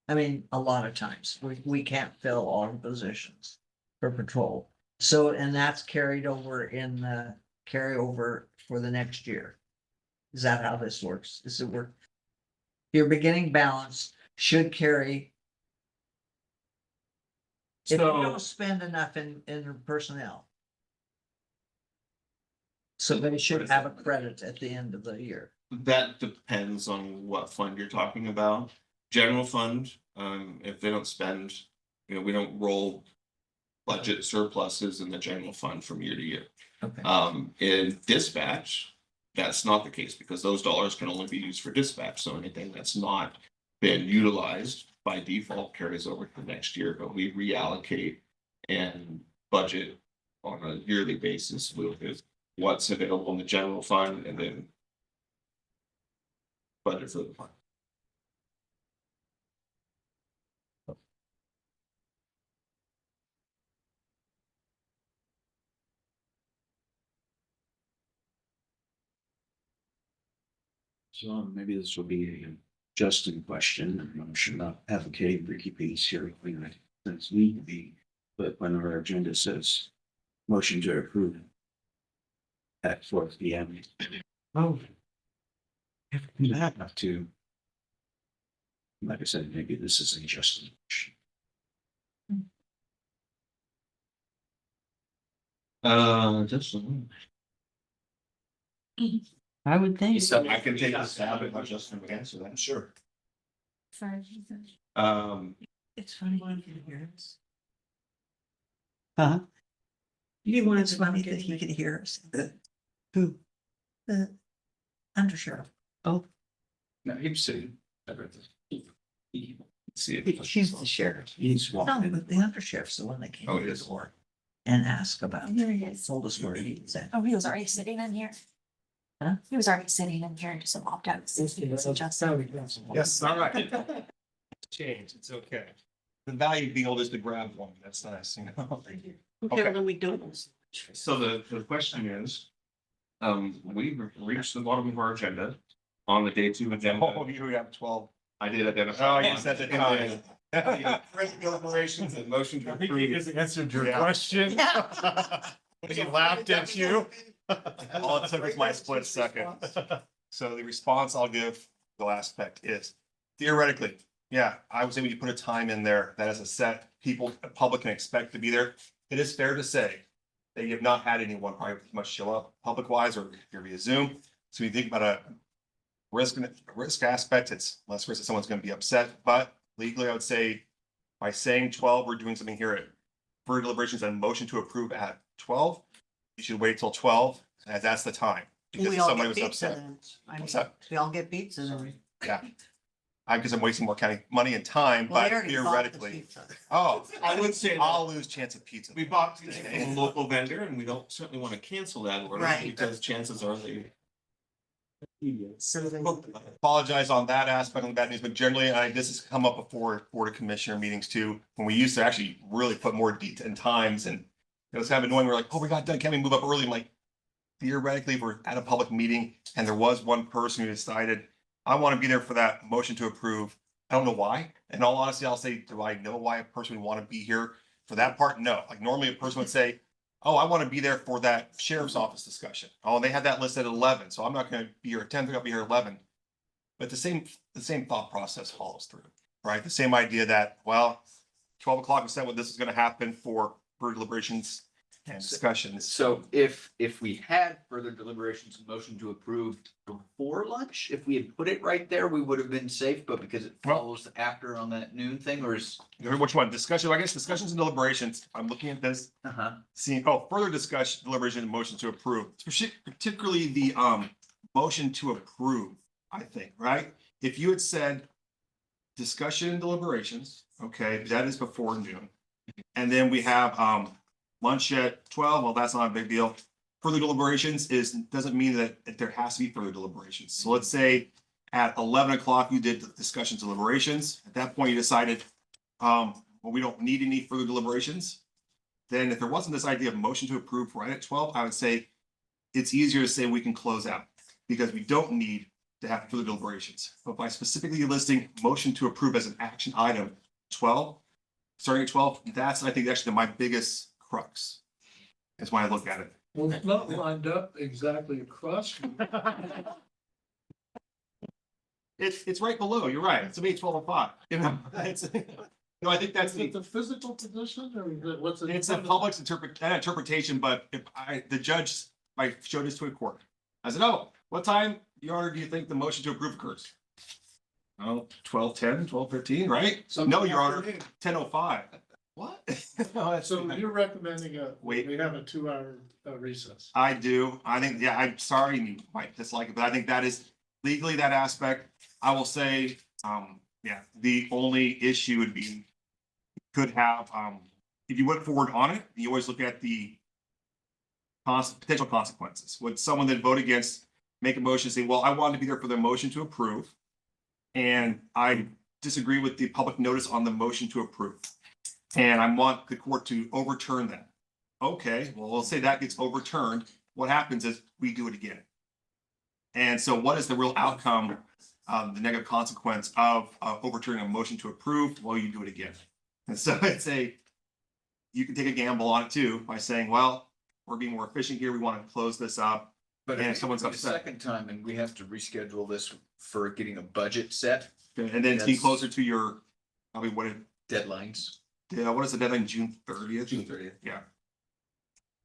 I mean, a lot of times, we can't fill all the positions for patrol. So, and that's carried over in the carryover for the next year. Is that how this works? Does it work? Your beginning balance should carry. If you So- don't spend enough in personnel. So they should have a credit at the end of the year. That depends on what fund you're talking about. General fund, if they don't spend, we don't roll budget surpluses in the general fund from year to year. Okay. In dispatch, that's not the case because those dollars can only be used for dispatch. So anything that's not been utilized by default carries over to the next year, but we reallocate and budget on a yearly basis with what's available in the general fund and then budget for the fund. So maybe this will be a Justin question. I'm sure not advocating for keeping this here since need to be, but when our agenda says motion to approve at 4 p.m. Oh. Have to. Like I said, maybe this is a Justin question. Justin. I would think. So I can take a stab at how Justin would answer that. Sure. It's funny when you hear us. Huh? You know, it's funny that he can hear us. Who? The undersheriff. Oh, No, he's sitting. See it. she's the sheriff. He's No, walking. but the undersheriff's the one that came Oh, to the yes. door and asked about, Here he is. told us where he was at. Oh, he was already sitting in here. Huh? He was already sitting in here and just walked out. Yes, all right. Change, it's okay. The value being able just to grab one, that's nice, Okay, Okay. well, then we don't. So the question is, we've reached the bottom of our agenda on the day 2 agenda. Oh, you have 12. I did identify. Oh, you said the time. Deliberations and motion to approve. answered your question. He laughed at you. All it took was my split second. So the response I'll give, the last aspect is theoretically, yeah, I would say when you put a time in there that is a set, people, public can expect to be there. It is fair to say that you have not had anyone probably much show up public wise or via Zoom. So you think about a risk aspect, it's less risk that someone's going to be upset, but legally I would say by saying 12, we're doing something here at for deliberations and motion to approve at 12. You should wait till 12 as that's the time. Because We if all somebody get was pizza upset. then. I mean, What's that? we all get pizza then. Yeah. Because I'm wasting more county money and time, Well, they but already bought the theoretically, pizza. oh, I would say that I'll lose chance of pizza. we bought a local vendor and we don't certainly want to cancel that order Right. because chances are they Apologize on that aspect of that news, but generally, this has come up before Board of Commissioner meetings too, when we used to actually really put more detail and times, and it was kind of annoying. We're like, oh, we got done, can we move up early? I'm like, theoretically, if we're at a public meeting and there was one person who decided, I want to be there for that motion to approve. I don't know why. In all honesty, I'll say, do I know why a person would want to be here for that part? No. Like normally a person would say, oh, I want to be there for that sheriff's office discussion. Oh, they had that listed at 11, so I'm not going to be here at 10, I'll be here at 11. But the same thought process follows through, right? The same idea that, well, 12 o'clock was said when this is going to happen for deliberations and discussions. So if we had further deliberations and motion to approve before lunch, if we had put it right there, we would have been safe, but because it follows after on that noon thing, or is? Which one? Discussion, I guess discussions and deliberations. I'm looking at this, seeing, further discussion, deliberation and motion to approve, particularly the motion to approve, I think, right? If you had said discussion and deliberations, okay, that is before noon. And then we have lunch at 12, well, that's not a big deal. Further deliberations doesn't mean that there has to be further deliberations. So let's say at 11 o'clock, you did the discussions, deliberations. At that point, you decided, well, we don't need any further deliberations. Then if there wasn't this idea of motion to approve right at 12, I would say it's easier to say we can close out because we don't need to have further deliberations. But by specifically listing motion to approve as an action item 12, starting at 12, that's, I think, actually my biggest crux. That's why I look at it. Well, it's not lined up exactly across. It's right below, you're right. It's about 12 and 5. You know, no, I think that's Is it the physical position or is it what's it? it's a public's interpretation, but if the judge, I showed this to a court. I said, oh, what time, Your Honor, do you think the motion to approve occurs? Oh, 12:10, 12:15, right? No, Your Honor, 10:05. What? No, that's- So you're recommending Wait. we have a 2-hour recess. I do. I think, yeah, I'm sorry you might dislike it, but I think that is legally that aspect. I will say, yeah, the only issue would be, you could have, if you went forward on it, you always look at the potential consequences. Would someone that vote against make a motion saying, well, I wanted to be there for the motion to approve, and I disagree with the public notice on the motion to approve, and I want the court to overturn that. Okay, well, we'll say that gets overturned. What happens is we do it again. And so what is the real outcome, the negative consequence of overturning a motion to approve? Well, you do it again. And so you can take a gamble on it too by saying, well, we're being more efficient here. We want to close this up. But And if someone's the upset. second time and we have to reschedule this for getting a budget set, And then it's be Yes. closer to your, I mean, what deadlines. is the deadline? June 30th? June 30th. Yeah.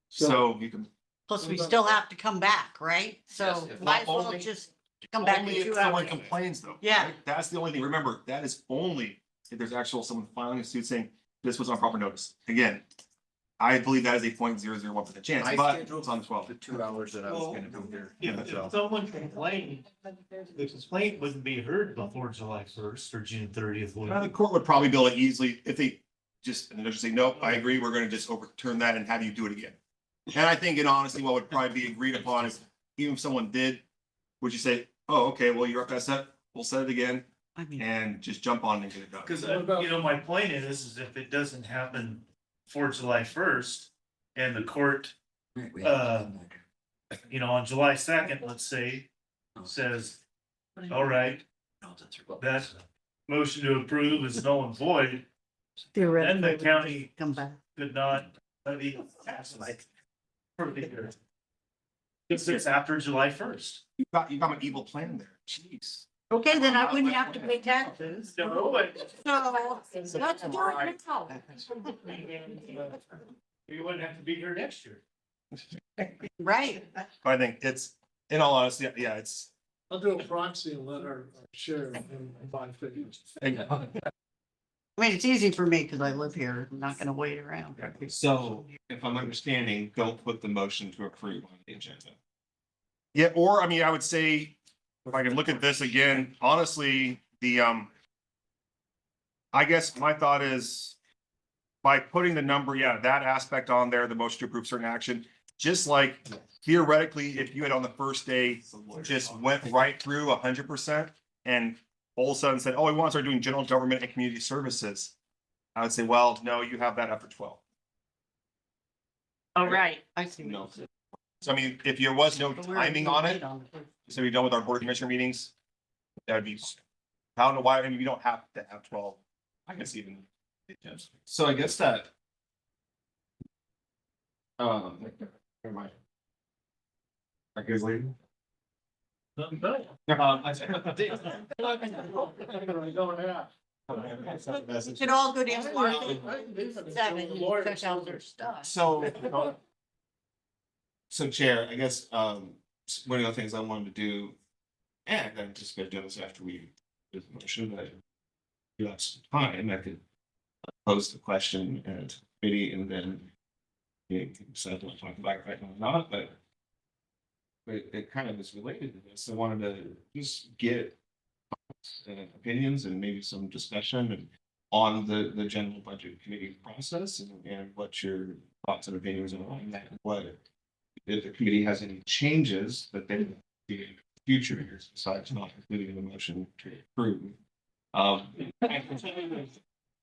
So you can. Plus, we still have to come back, right? So Yes, might as well only- just come back in Only if 2 someone hours. complains though. Yeah. right? That's the only thing. Remember, that is only if there's actual someone filing a suit saying this was on proper notice. Again, I believe that is a 0.001% chance, I but scheduled it's on the 12th. The 2 hours that I was gonna be here. If someone complained, the complaint wouldn't be heard before July 1st or June 30th. would it? The court would probably be able to easily, if they just, and they just say, nope, I agree, we're gonna just overturn that and have you do it again. And I think in honesty, what would probably be agreed upon is, even if someone did, would you say, oh, okay, well, you're up that set, we'll set it again I mean, and just jump on and get it done. Cause my point is if it doesn't happen for July 1st and the court, on July 2nd, let's say, says, all right, that motion to approve is null and void, then the theoretically, county come back. could not levy taxes for the year. If it's after July 1st. You got an evil plan there, jeez. Okay, then I wouldn't have to pay taxes. No, but So let's do it now. you wouldn't have to be here next year. Right. But I think it's, in all honesty, yeah, it's. I'll do a proxy and let our sheriff and buy figures. I mean, it's easy for me because I live here. I'm not gonna wait around. So if I'm understanding, don't put the motion to approve on the agenda. Yeah, or I mean, I would say, if I can look at this again, honestly, I guess my thought is by putting the number, yeah, that aspect on there, the motion to approve certain action, just like theoretically, if you had on the first day just went right through 100% and all of a sudden said, oh, we want to start doing general government and community services, I would say, well, no, you have that after 12. Oh, right. I see. No. So I mean, if there was no But we're- timing on it, so we're done with our board commissioner meetings, that would be, I don't know why, I mean, we don't have to have 12. I guess even. So I guess that. Never mind. I guess leaving. Should all go down to Market 7, check out their stuff. So. So Chair, I guess, one of the things I wanted to do, and I anticipate doing this after we do the motion, but if you have some time, I could pose the question at committee and then you can decide what to talk about right now or not, but it kind of is related to this. I wanted to just get opinions and maybe some discussion and on the general budget committee process and what your thoughts and opinions are on that, and what if the committee has any changes that they would see in future years besides not including the motion to approve.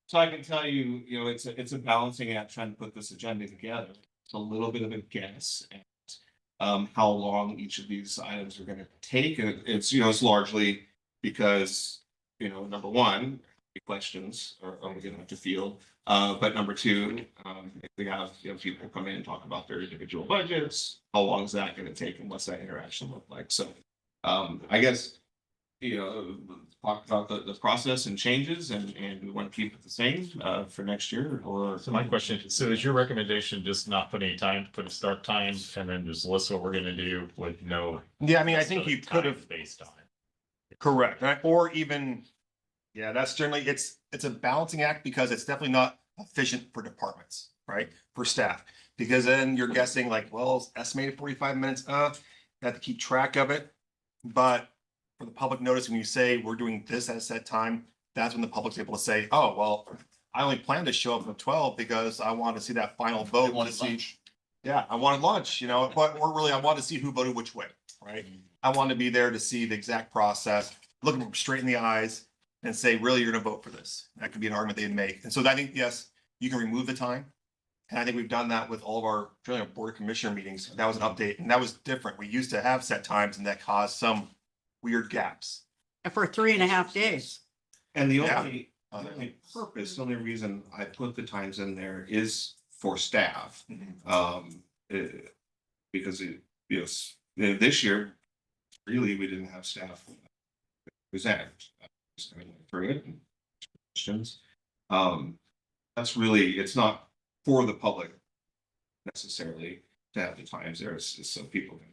So I can tell you, you know, it's a balancing act trying to put this agenda together. It's a little bit of a guess at how long each of these items are going to take, and it's, you know, it's largely because, you know, number one, the questions are we going to have to field. But number two, if we have, you know, people come in and talk about their individual budgets, how long is that going to take and what's that interaction look like? So I guess, you know, talk about the process and changes and we want to keep it the same for next year or. So my question, so is your recommendation just not put any time, put a start time and then just list what we're gonna do with no? Yeah, I mean, I think you could have. Based on it. Correct, right? Or even, yeah, that's generally, it's a balancing act because it's definitely not efficient for departments, right? For staff, because then you're guessing like, well, it's estimated 45 minutes, you have to keep track of it. But for the public notice, when you say we're doing this at a set time, that's when the public's able to say, oh, well, I only plan to show up at 12 because I want to see that final vote. To see, yeah, I wanted lunch, you know, but or really I want to see who voted which way, right? I want to be there to see the exact process, look them straight in the eyes and say, really, you're gonna vote for this. That could be an argument they'd make. And so I think, yes, you can remove the time. And I think we've done that with all of our board of commissioner meetings. That was an update and that was different. We used to have set times and that caused some weird gaps. For 3.5 days. And the Yeah. only purpose, the only reason I put the times in there is for staff. Because yes, this year, really, we didn't have staff present. Just kind of went through it and questions. That's really, it's not for the public necessarily to have the times there. It's so people can.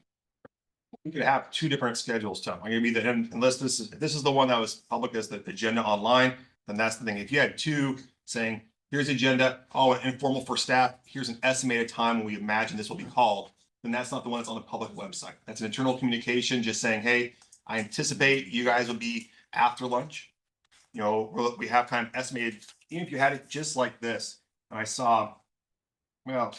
We could have two different schedules, Tom. I'm gonna be the, unless this is the one that was public as the agenda online, then that's the thing. If you had two saying, here's the agenda, oh, informal for staff, here's an estimated time when we imagine this will be called, then that's not the one that's on the public website. That's an internal communication, just saying, hey, I anticipate you guys will be after lunch. You know, we have kind of estimated, even if you had it just like this, and I saw, well,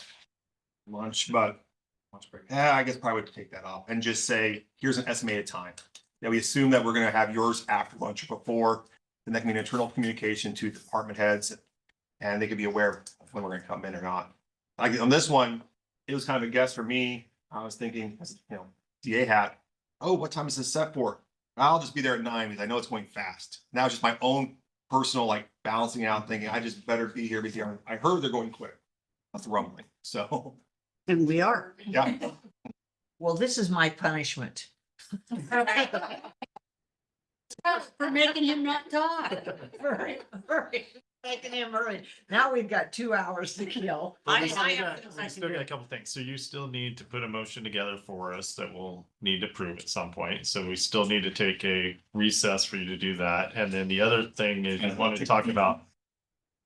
lunch, but lunch break. Yeah, I guess probably would take that off and just say, here's an estimated time. That we assume that we're gonna have yours after lunch or before, and that can be an internal communication to department heads. And they could be aware of when we're gonna come in or not. Like on this one, it was kind of a guess for me. I was thinking, you know, DA hat. Oh, what time is this set for? I'll just be there at 9 because I know it's going fast. Now it's just my own personal like balancing out thinking I just better be here because I heard they're going quick. That's the rumbling. So And we are. yeah. Well, this is my punishment. For making him not talk. Making him early. Now we've got 2 hours to kill. Well, we still got a couple things. So you still need to put a motion together for us that we'll need to approve at some point. So we still need to take a recess for you to do that. And then the other thing is you want to talk about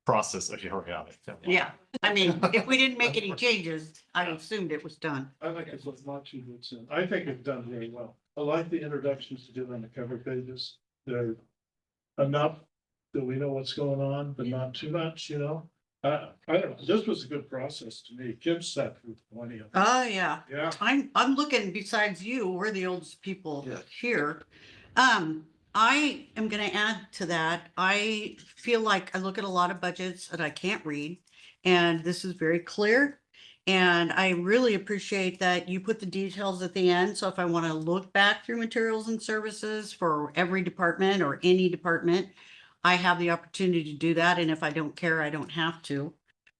process if you already have it. Yeah, I mean, if we didn't make any changes, I assumed it was done. I think it's what Machi would say. I think it's done very well. I like the introductions to do on the cover pages. They're enough that we know what's going on, but not too much, you know? I don't know, this was a good process to me. Kim sat through plenty of. Oh, yeah. Yeah. I'm looking besides you, we're the oldest people Yeah. here. I am gonna add to that. I feel like I look at a lot of budgets that I can't read, and this is very clear. And I really appreciate that you put the details at the end. So if I want to look back through materials and services for every department or any department, I have the opportunity to do that. And if I don't care, I don't have to.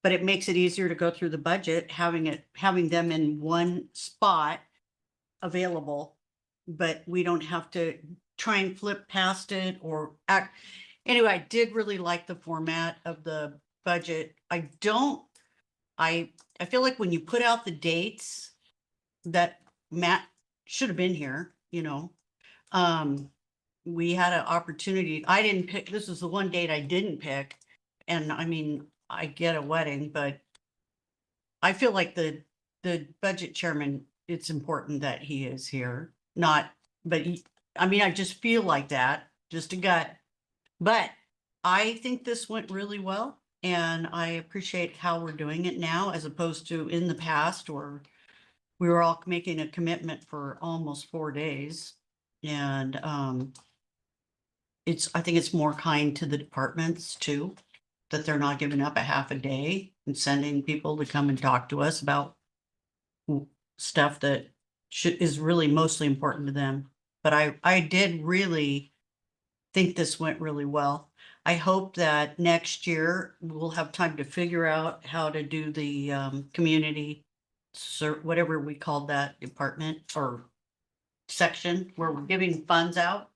But it makes it easier to go through the budget, having them in one spot available. But we don't have to try and flip past it or act. Anyway, I did really like the format of the budget. I feel like when you put out the dates that Matt should have been here, we had an opportunity. I didn't pick, this is the one date I didn't pick. And I mean, I get a wedding, but I feel like the budget chairman, it's important that he is here, I mean, I just feel like that, just a gut. But I think this went really well and I appreciate how we're doing it now as opposed to in the past where we were all making a commitment for almost 4 days. And I think it's more kind to the departments too, that they're not giving up a half a day and sending people to come and talk to us about stuff that is really mostly important to them. But I did really think this went really well. I hope that next year we'll have time to figure out how to do the community, whatever we called that department or section where we're giving funds out.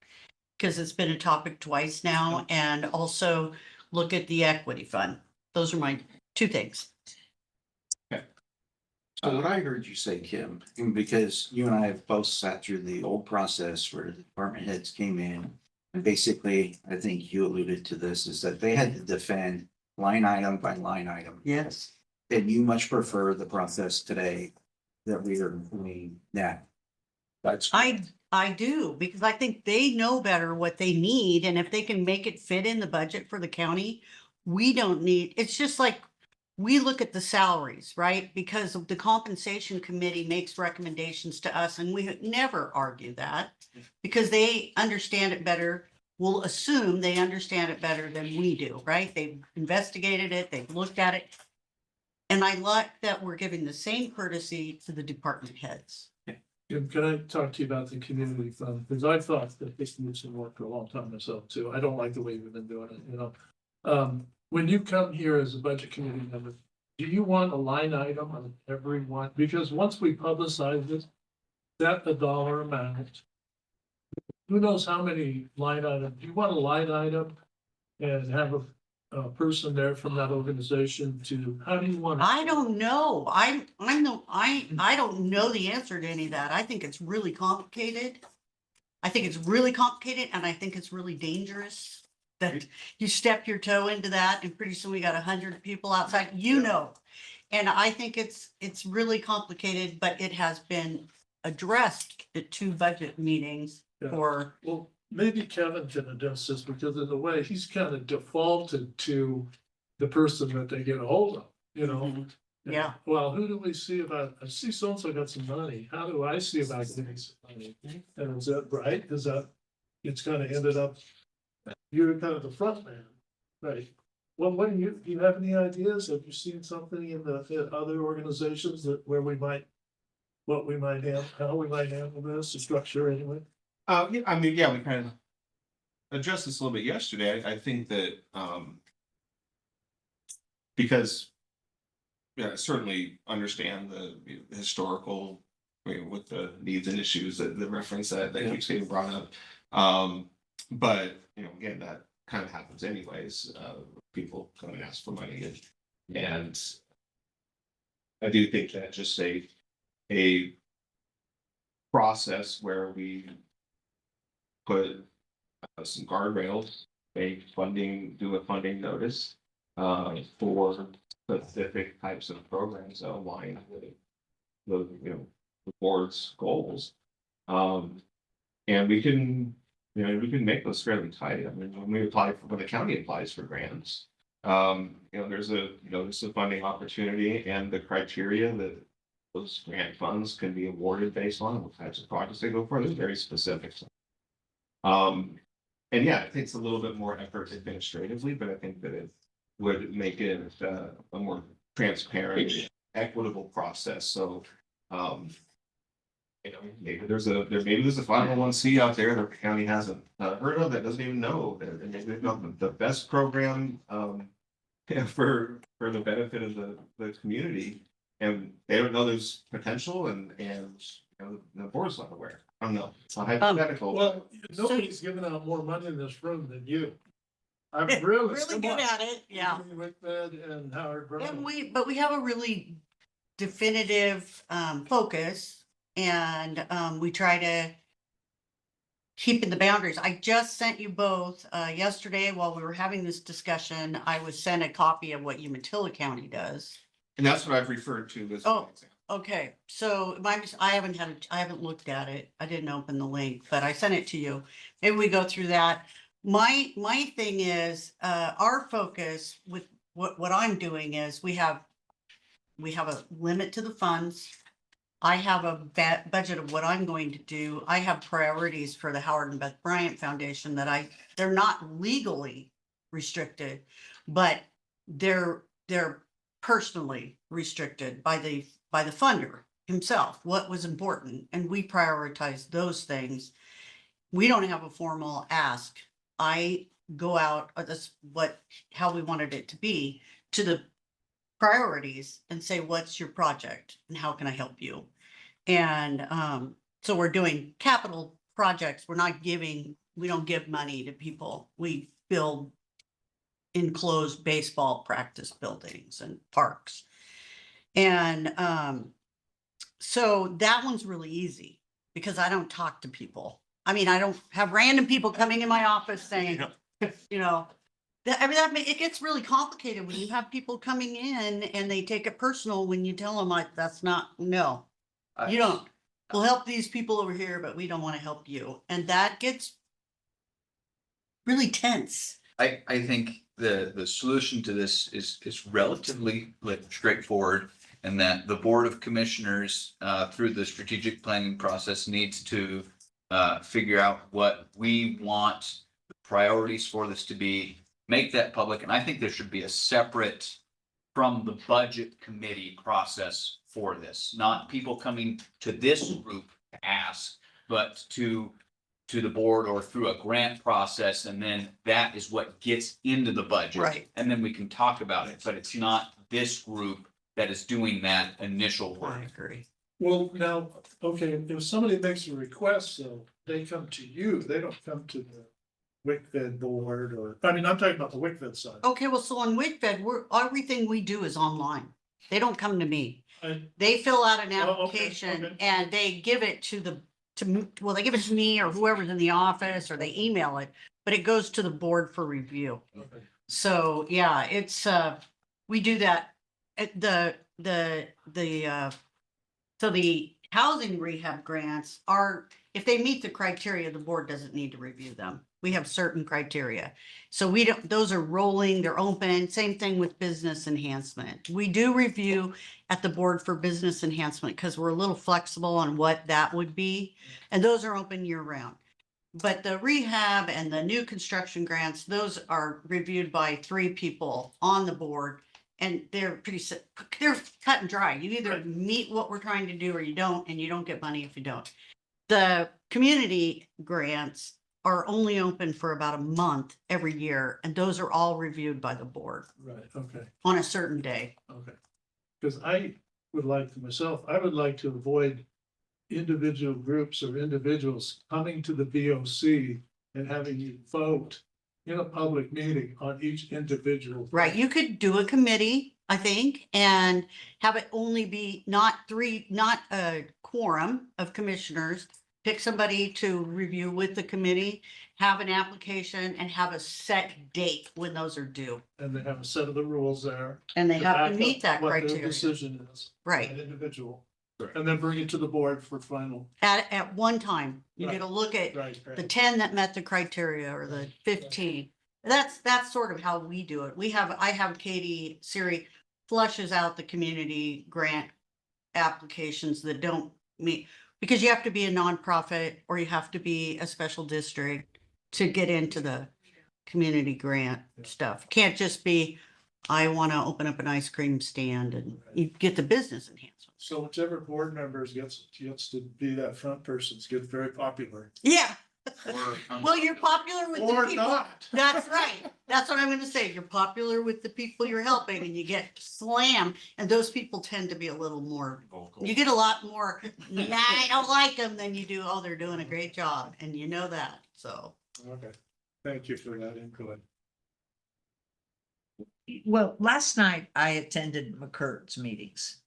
Because it's been a topic twice now, and also look at the equity fund. Those are my 2 things. So what I heard you say, Kim, and because you and I have both sat through the old process where the department heads came in. And basically, I think you alluded to this, is that they had to defend line item by line item. Yes. And you much prefer the process today that we are doing that. That's. I do, because I think they know better what they need, and if they can make it fit in the budget for the county, we don't need, it's just like, we look at the salaries, right? Because of the compensation committee makes recommendations to us, and we never argue that, because they understand it better. We'll assume they understand it better than we do, right? They've investigated it, they've looked at it. And I like that we're giving the same courtesy to the department heads. Jim, can I talk to you about the community fund? Because I thought that this needs to work for a long time myself too. I don't like the way we've been doing it, When you come here as a budget committee member, do you want a line item on every one? Because once we publicize this, set a dollar amount. Who knows how many line items? Do you want a line item and have a person there from that organization to, how do you want? I don't know. I don't know the answer to any of that. I think it's really complicated. I think it's really complicated and I think it's really dangerous that you step your toe into that and pretty soon we got 100 people outside, And I think it's really complicated, but it has been addressed at 2 budget meetings Yeah. for, Well, maybe Kevin can address this because in a way, he's kind of defaulted to the person that they get a hold of, Yeah. Well, who do we see about, I see so-and-so got some money. How do I see about getting some money? And is that right? Is that, it's kind of ended up, you're kind of the front man, right? Well, do you have any ideas? Have you seen something in the other organizations where we might, what we might have, how we might handle this, the structure anyway? Yeah, I mean, yeah, we kind of addressed this a little bit yesterday. I think that, because, yeah, I certainly understand the historical, with the needs and issues that the reference that keeps getting brought up. But, again, that kind of happens anyways. People come and ask for money and I do think that just a process where we put some guardrails, do a funding notice for specific types of programs that align with the board's goals. And we can make those fairly tight. I mean, when the county applies for grants, There's a funding opportunity and the criteria that those grant funds can be awarded based on what types of projects they go for, is very specific. And yeah, it takes a little bit more effort administratively, but I think that it would make it a more transparent, equitable process. So, maybe there's a 501c out there that the county hasn't heard of, that doesn't even know that maybe they've got the best program for the benefit of the community, and they don't know there's potential, and the board's not aware. I don't know. It's a hypothetical. Well, nobody's given out more money in this room than you. I'm really. Really good at it, yeah. Whitman and Howard. And Brown. but we have a really definitive focus, and we try to keep in the boundaries. I just sent you both yesterday while we were having this discussion. I was sent a copy of what Umatilla County does. And that's what I've referred to as. Oh. Okay, so I haven't looked at it. I didn't open the link, but I sent it to you. Maybe we go through that. My thing is, our focus with what I'm doing is we have a limit to the funds. I have a budget of what I'm going to do. I have priorities for the Howard and Beth Bryant Foundation that they're not legally restricted, but they're personally restricted by the funder himself, what was important, and we prioritize those things. We don't have a formal ask. I go out, that's how we wanted it to be, to the priorities and say, what's your project and how can I help you? And so we're doing capital projects. We don't give money to people. We build enclosed baseball practice buildings and parks. And so that one's really easy because I don't talk to people. I mean, I don't have random people coming in my office saying, it gets really complicated when you have people coming in and they take it personal when you tell them like, you don't. We'll help these people over here, but we don't want to help you. And that gets really tense. I think the solution to this is relatively straightforward, and that the Board of Commissioners, through the strategic planning process, needs to figure out what we want the priorities for this to be, make that public, and I think there should be a separate from the budget committee process for this, not people coming to this group to ask, but to the board or through a grant process, and then that is what gets into the budget. Right. And then we can talk about it, but it's not this group that is doing that initial I work. agree. Well, now, okay, if somebody makes a request, though, they come to you, they don't come to the WICFED board I'm talking about the WICFED side. Okay, well, so on WICFED, everything we do is online. They don't come to me. They fill out an application okay. and they give it they give it to me or whoever's in the office, or they email it, but it goes to the board for review. Okay. So, yeah, it's, we do that at so the housing rehab grants if they meet the criteria, the board doesn't need to review them. We have certain criteria. So those are rolling, they're open. Same thing with business enhancement. We do review at the board for business enhancement because we're a little flexible on what that would be. And those are open year round. But the rehab and the new construction grants, those are reviewed by 3 people on the board. And they're they're cut and dry. You either meet what we're trying to do or you don't, and you don't get money if you don't. The community grants are only open for about a month every year, and those are all reviewed by the board Right, okay, on a certain day. okay. Because I would like to avoid individual groups or individuals coming to the BOC and having you vote in a public meeting on each individual. Right, you could do a committee, I think, and have it only be not a quorum of commissioners. Pick somebody to review with the committee, have an application, and have a set date when those are due. And they have a set of the rules there. And they have back to meet up that what their criteria. Decision is. Right. An individual. And then bring it to the board for final. At one time, you Right. get a look at Right, the right. 10 that met the criteria or the 15. That's sort of how we do it. I have Katie, Siri flushes out the community grant applications that don't meet, because you have to be a nonprofit or you have to be a special district to get into the community grant stuff. Can't just be, I want to open up an ice cream stand, and you get the business enhancement. So whichever board members gets to be that front person gets very popular. Yeah. Or, Well, you're popular with the Or people. not. That's right. That's what I'm gonna say. You're popular with the people you're helping, and you get slammed, and those people tend to be a little more, Vocal. you get a lot more, nah, I don't like them, than you do, oh, they're doing a great job, and you know that, so. Okay, thank you for that input. Well, last night I attended McCurt's meetings,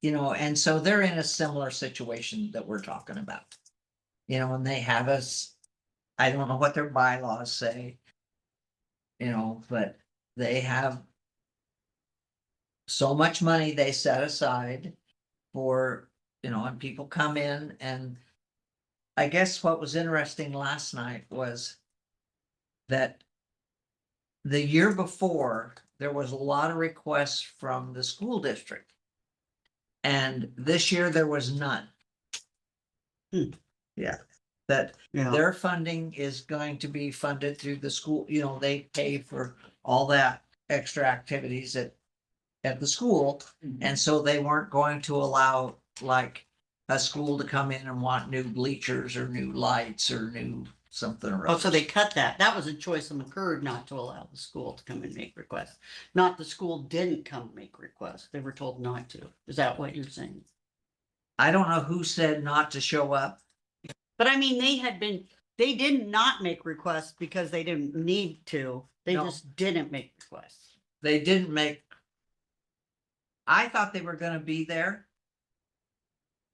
and so they're in a similar situation that we're talking about. And they have us, I don't know what their bylaws say, but they have so much money they set aside for, and people come in, and I guess what was interesting last night was that the year before, there was a lot of requests from the school district. And this year there was none. Yeah, that Yeah. their funding is going to be funded through the school, they pay for all that extra activities at the school. And so they weren't going to allow like a school to come in and want new bleachers or new lights or new something or Oh, so they other. cut that. That was a choice of McCurd not to allow the school to come and make requests. Not the school didn't come make requests. They were told not to. Is that what you're saying? I don't know who said not to show up. But I mean, they did not make requests because they didn't need to. They No. just didn't make requests. They didn't make. I thought they were gonna be there.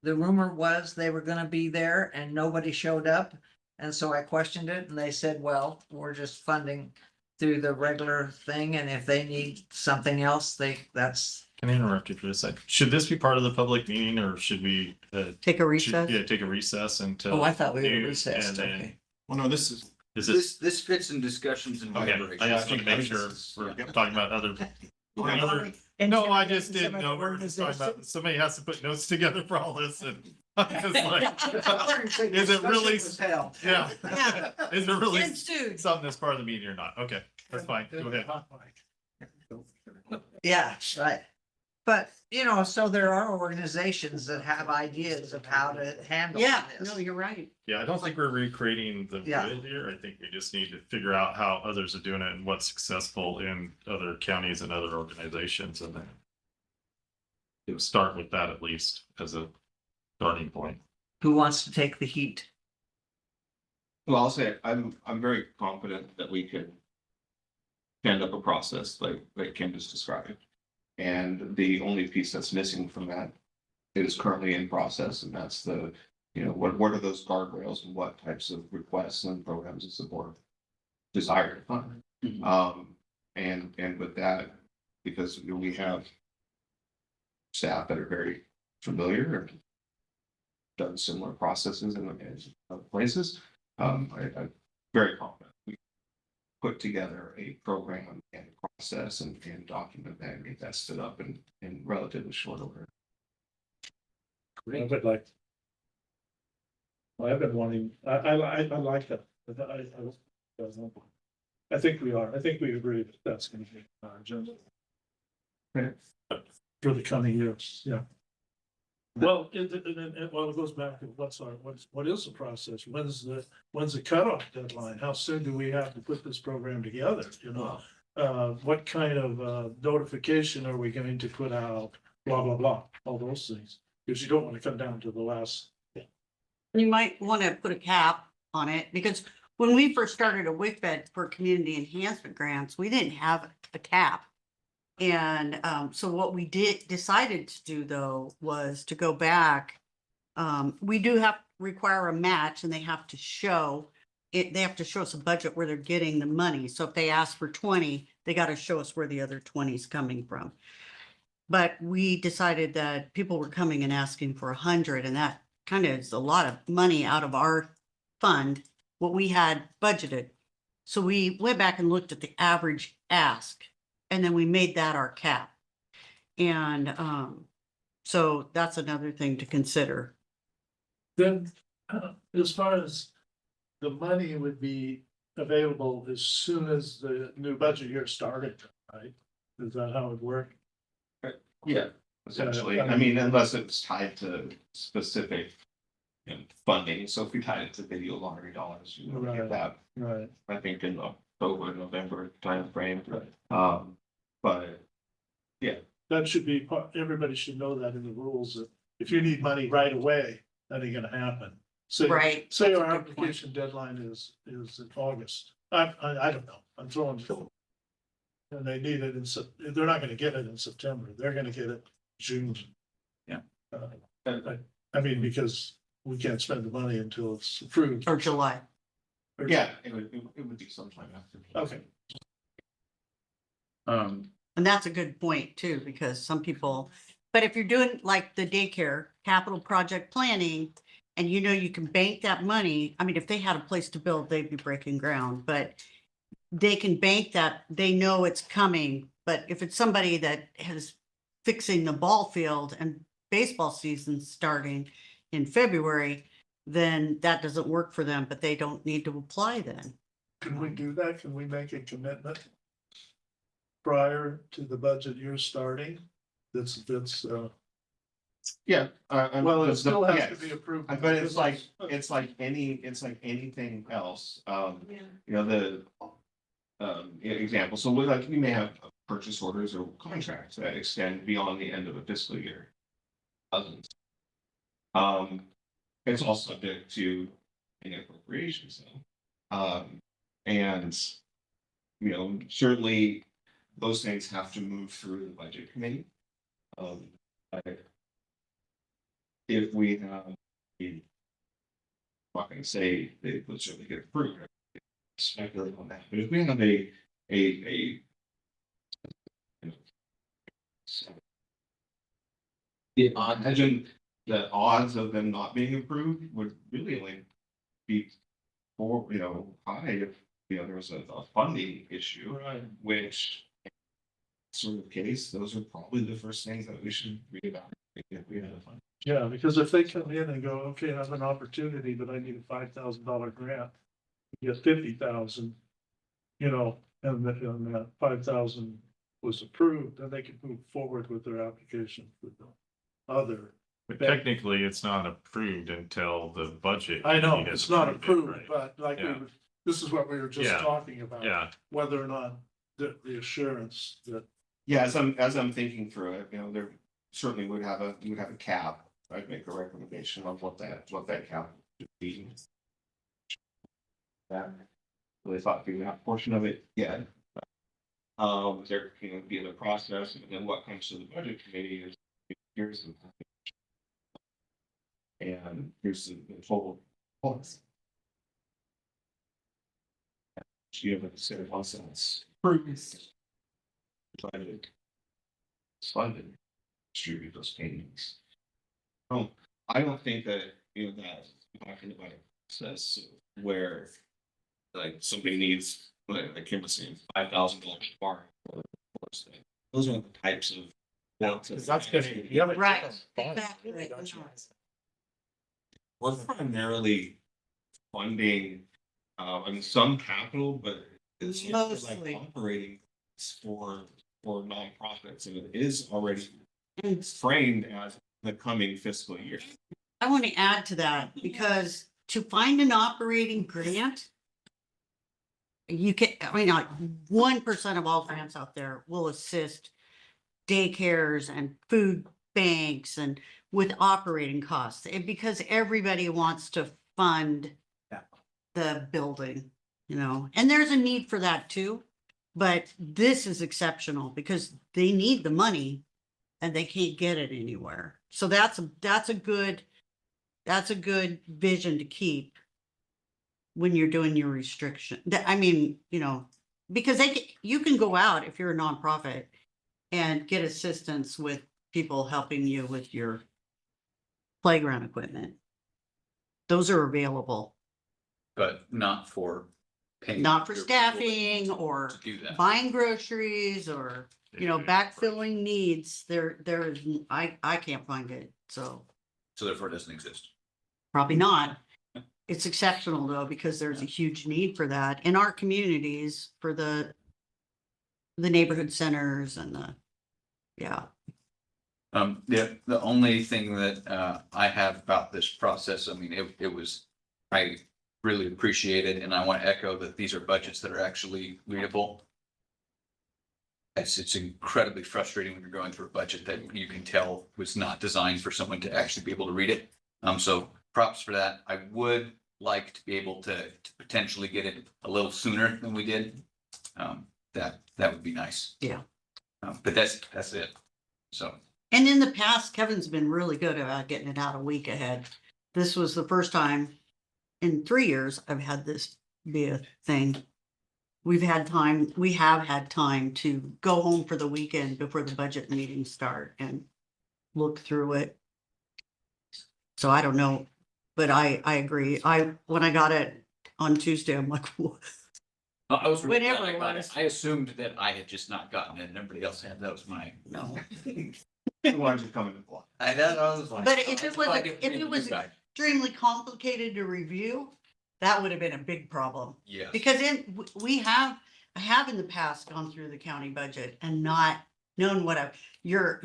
The rumor was they were gonna be there and nobody showed up. And so I questioned it, and they said, well, we're just funding through the regular thing, and if they need something else, that's. Can I interrupt you for a sec? Should this be part of the public meeting, or should we? Take a recess? Yeah, take a recess until. Oh, I thought we were noon, recessed, and then- okay. Well, no, this is, Is this, This fits in discussions and okay, deliberations. I just want to make sure we're talking about other. No, I just didn't know. We're just talking about, somebody has to put notes together for all this, and I'm just like, is it really? Yeah. Yeah. Is it really Ensued. something that's part of the meeting or not? Okay, that's fine. Go ahead. Yeah, right. But, so there are organizations that have ideas of how to handle Yeah, this. no, you're right. Yeah, I don't think we're recreating the Yeah. wheel here. I think we just need to figure out how others are doing it and what's successful in other counties and other organizations, and then start with that at least as a starting point. Who wants to take the heat? Well, I'll say, I'm very confident that we can stand up a process like Kim just described. And the only piece that's missing from that is currently in process, and that's the, what are those guardrails and what types of requests and programs does the board desire to fund? And with that, because we have staff that are very familiar and done similar processes in other places, I'm very confident we put together a program and process and document that and get that stood up in relatively short order. I would like. I've been wanting, I like that. I think we are. I think we agree that that's gonna be our agenda. For the coming years, yeah. Well, it goes back to what is the process? When's the cutoff deadline? How soon do we have to put this program together, what kind of notification are we going to put out? Blah, blah, blah, all those things, because you don't want to come down to the last. You might want to put a cap on it, because when we first started a WICFED for community enhancement grants, we didn't have a cap. And so what we decided to do though was to go back. We do have require a match, and they have to show it. They have to show us a budget where they're getting the money. So if they ask for 20, they got to show us where the other 20 is coming from. But we decided that people were coming and asking for 100, and that kind of is a lot of money out of our fund, what we had budgeted. So we went back and looked at the average ask, and then we made that our cap. And so that's another thing to consider. Then, as far as the money would be available as soon as the new budget year started, right? Is that how it worked? Yeah, essentially. I mean, unless it's tied to specific, funding. So if we tied it to video lottery dollars, we Right. get that, Right. I think in October, November timeframe. Right. But That should be, everybody should know that in the rules, that if you need money right away, that ain't gonna happen. Say, Right, say that's a our good point. application deadline is in August. I don't know, I'm throwing. And they need it they're not gonna get it in September, they're gonna get it June. Yeah. I mean, because we can't spend the money until it's approved. Or July. yeah, it would be sometime after. Okay. And that's a good point too, because some people, but if you're doing like the daycare capital project planning, and you know you can bank that money, I mean, if they had a place to build, they'd be breaking ground, but they can bank that, they know it's coming. But if it's somebody that has fixing the ball field and baseball season starting in February, then that doesn't work for them, but they don't need to apply then. Can we do that? Can we make a commitment prior to the budget year starting? That's, Yeah. well, it still has to be approved. But it's like anything else. The example, so we may have purchase orders or contracts that extend beyond the end of a fiscal year. Dozens. It's all subject to an appropriation, so. And certainly those things have to move through the budget committee. If we have, I'm not gonna say they would certainly get approved. Speculate on that, but if we have imagine the odds of them not being approved would really only be high if there was a funding issue, Right. which sort of case, those are probably the first things that we should read about if we had a fund. Yeah, because if they come in and go, okay, I have an opportunity, but I need a $5,000 grant, you get 50,000, and that 5,000 was approved, then they could move forward with their application for the other. But technically, it's not approved until the budget. I know, committee has it's not it, approved, right? but like, Yeah. this is what we were just Yeah. talking about. Yeah, Whether or not the assurance that, Yeah, as I'm thinking through it, there certainly would have a cap. I'd make a recommendation on what that cap should be. That really thought through that portion of it, yeah. There be the process, and then what comes to the budget committee is here's the and here's the total cost. You have a set of assets. Funded, distribute those payments. I don't think that that talking about a process where like somebody needs like Kim was saying $5,000 bar. Those are the types of. that's gonna. Right. Exactly. We're primarily funding, some capital, but it's mostly Mostly. like operating for nonprofits, and it is already framed as the coming fiscal year. I want to add to that because to find an operating grant, you can, like 1% of all grants out there will assist daycares and food banks and with operating costs, and because everybody wants to fund the building, and there's a need for that too. But this is exceptional because they need the money and they can't get it anywhere. So that's a good vision to keep when you're doing your restriction. I mean, because you can go out if you're a nonprofit and get assistance with people helping you with your playground equipment. Those are available. But not for pay not for your staffing or employees to do that. buying groceries or, backfilling needs, there is, I can't find it, so So therefore it doesn't exist. probably not. It's exceptional though, because there's a huge need for that in our communities for the neighborhood centers and yeah. The only thing that, I have about this process, I mean, it was, I really appreciate it, and I want to echo that these are budgets that are actually readable. It's incredibly frustrating when you're going through a budget that you can tell was not designed for someone to actually be able to read it. So props for that. I would like to be able to potentially get it a little sooner than we did. That would be nice. Yeah. But that's it. So. And in the past, Kevin's been really good about getting it out a week ahead. This was the first time in 3 years I've had this be a thing. We have had time to go home for the weekend before the budget meetings start and look through it. So I don't know, but I agree. When I got it on Tuesday, I'm like, "Whoa." I was really Whenever glad I it got was. I assumed that I had just not gotten it and everybody else had. That was my. No. Why don't you come in and block? I was like. But if it was extremely complicated to review, that would have been a big problem. Yes. Because I have in the past gone through the county budget and not known what your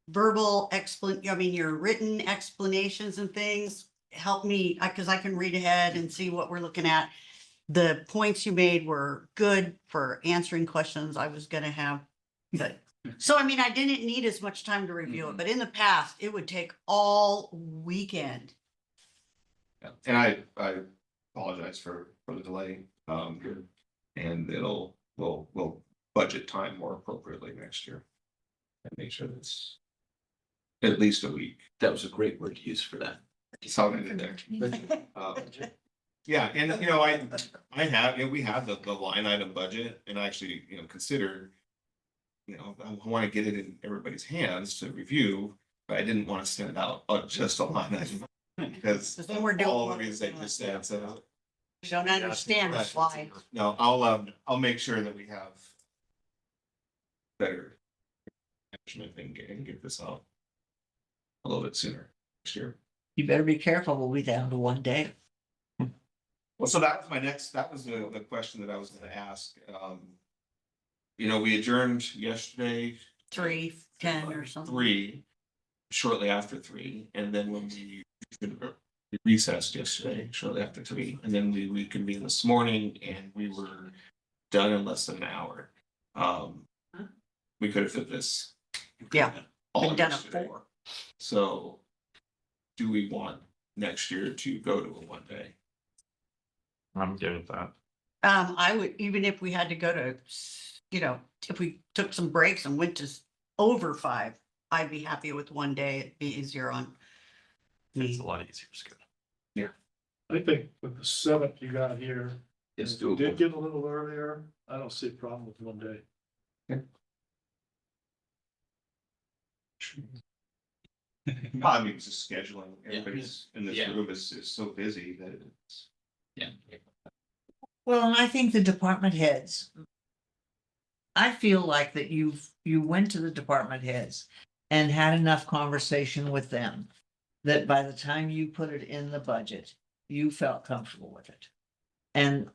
verbal your written explanations and things help me, because I can read ahead and see what we're looking at. The points you made were good for answering questions I was gonna have, but so, I mean, I didn't need as much time to review it, but in the past, it would take all weekend. Yeah, and I apologize for the delay, and we'll budget time more appropriately next year. And make sure it's at least a week. That was a great word to use for that. Saw what I did there. Yeah, and we have the line item budget and actually, consider, I want to get it in everybody's hands to review, but I didn't want to send it out just a line item. Because Then we're doing all the reasons I just said, so. Don't understand why. No, I'll make sure that we have better management and get this out a little bit sooner next year. You better be careful. We'll be down to one day. Well, so that was the question that I was gonna ask. We adjourned yesterday, 3:10 or something. 3, shortly after 3, and then when we recessed yesterday, shortly after 3, and then we reconvened this morning, and we were done in less than an hour. We could have fit this. Yeah, all been done at yesterday. 4. So, do we want next year to go to a 1 day? I'm good with that. I would, even if we had to go to, if we took some breaks and went to over 5, I'd be happy with 1 day. It'd be easier on It's me. a lot easier. It's good. I think with the 7th you got here, It's if you doable. did get a little earlier, I don't see a problem with 1 day. I mean, it's just scheduling. Yeah. Everybody's in this Yeah. room is so busy that it's. Yeah. Well, and I think the department heads. I feel like that you went to the department heads and had enough conversation with them. That by the time you put it in the budget, you felt comfortable with it. And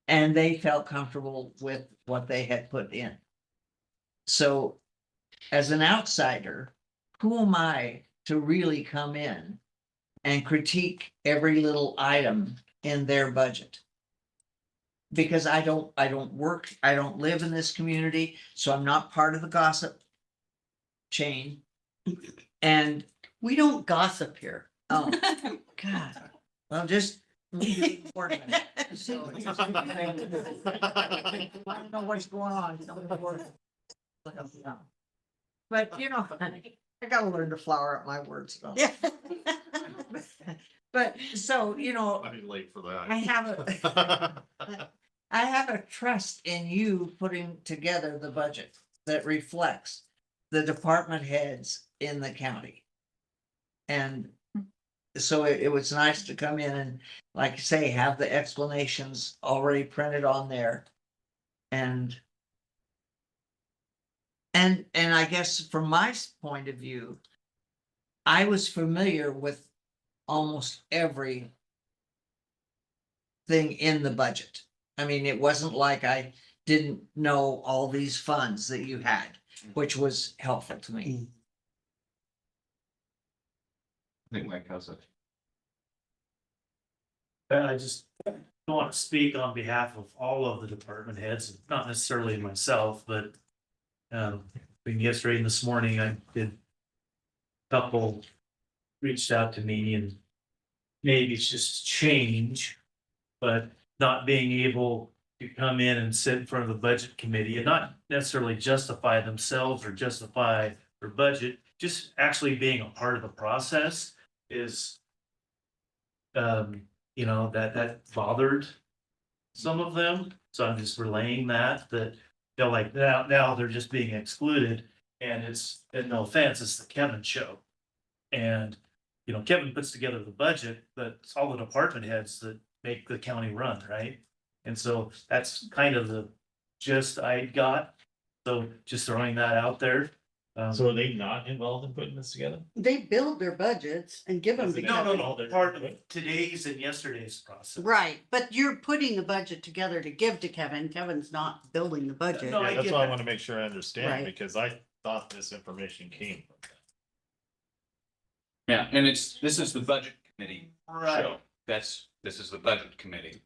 they felt comfortable with what they had put in. So as an outsider, who am I to really come in and critique every little item in their budget? Because I don't live in this community, so I'm not part of the gossip chain. And We don't gossip here. oh, God, well, just. For a minute. So, I don't know what's going on. But I gotta learn to flower out my words. Though. Yeah. But so, I'll be late for that. I have a trust in you putting together the budget that reflects the department heads in the county. And so it was nice to come in and, like you say, have the explanations already printed on there. And I guess from my point of view, I was familiar with almost every thing in the budget. I mean, it wasn't like I didn't know all these funds that you had, which was helpful to me. I think Mike has it. I just don't want to speak on behalf of all of the department heads, not necessarily myself, but between yesterday and this morning, I did a couple reached out to me, and maybe it's just change, but not being able to come in and sit in front of the budget committee and not necessarily justify themselves or justify their budget, just actually being a part of the process is you know, that bothered some of them. So I'm just relaying that they're like, now they're just being excluded. And and no offense, it's the Kevin show. And, you know, Kevin puts together the budget, but it's all the department heads that make the county run, right? And so that's kind of the gist I got. So just throwing that out there. So are they not involved in putting this together? They build their budgets and give them to No, Kevin. no, part of today's and yesterday's process. Right, but you're putting the budget together to give to Kevin. Kevin's not building the budget. No, I Yeah, that's get why I that. want to make sure I understand, Right. because I thought this information came from them. Yeah, and this is the budget committee Right. show. This is the budget committee.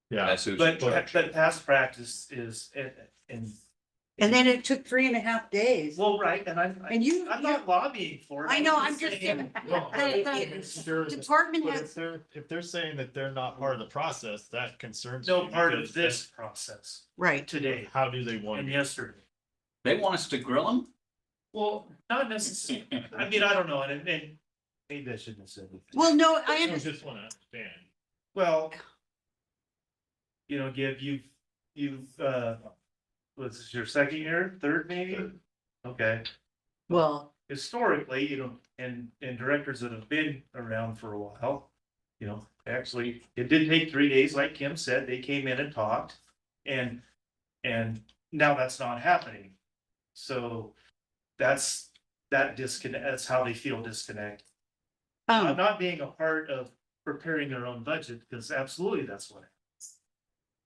Yeah, That's who's in But charge. past practice is, and. And then it took 3.5 days. Well, right, and And you, I'm not lobbying for it. I know, I'm just saying- giving- No, the sure, department but heads, if they're saying that they're not part of the process, that concerns No me, part because of this process right. today How do they want and to? yesterday. They want us to grill them? Well, not necessarily, I mean, I don't know, and maybe I shouldn't have said it. Well, no, I I understand. just want to understand. Well, you know, you've, was this your second year, third maybe? Okay. Well, Historically, you know, and directors that have been around for a while, you know, actually, it did take 3 days, like Kim said, they came in and talked. And now that's not happening. So that's that disconnect, that's how they feel disconnected. I'm not being a part of preparing their own budget, because absolutely that's what happens.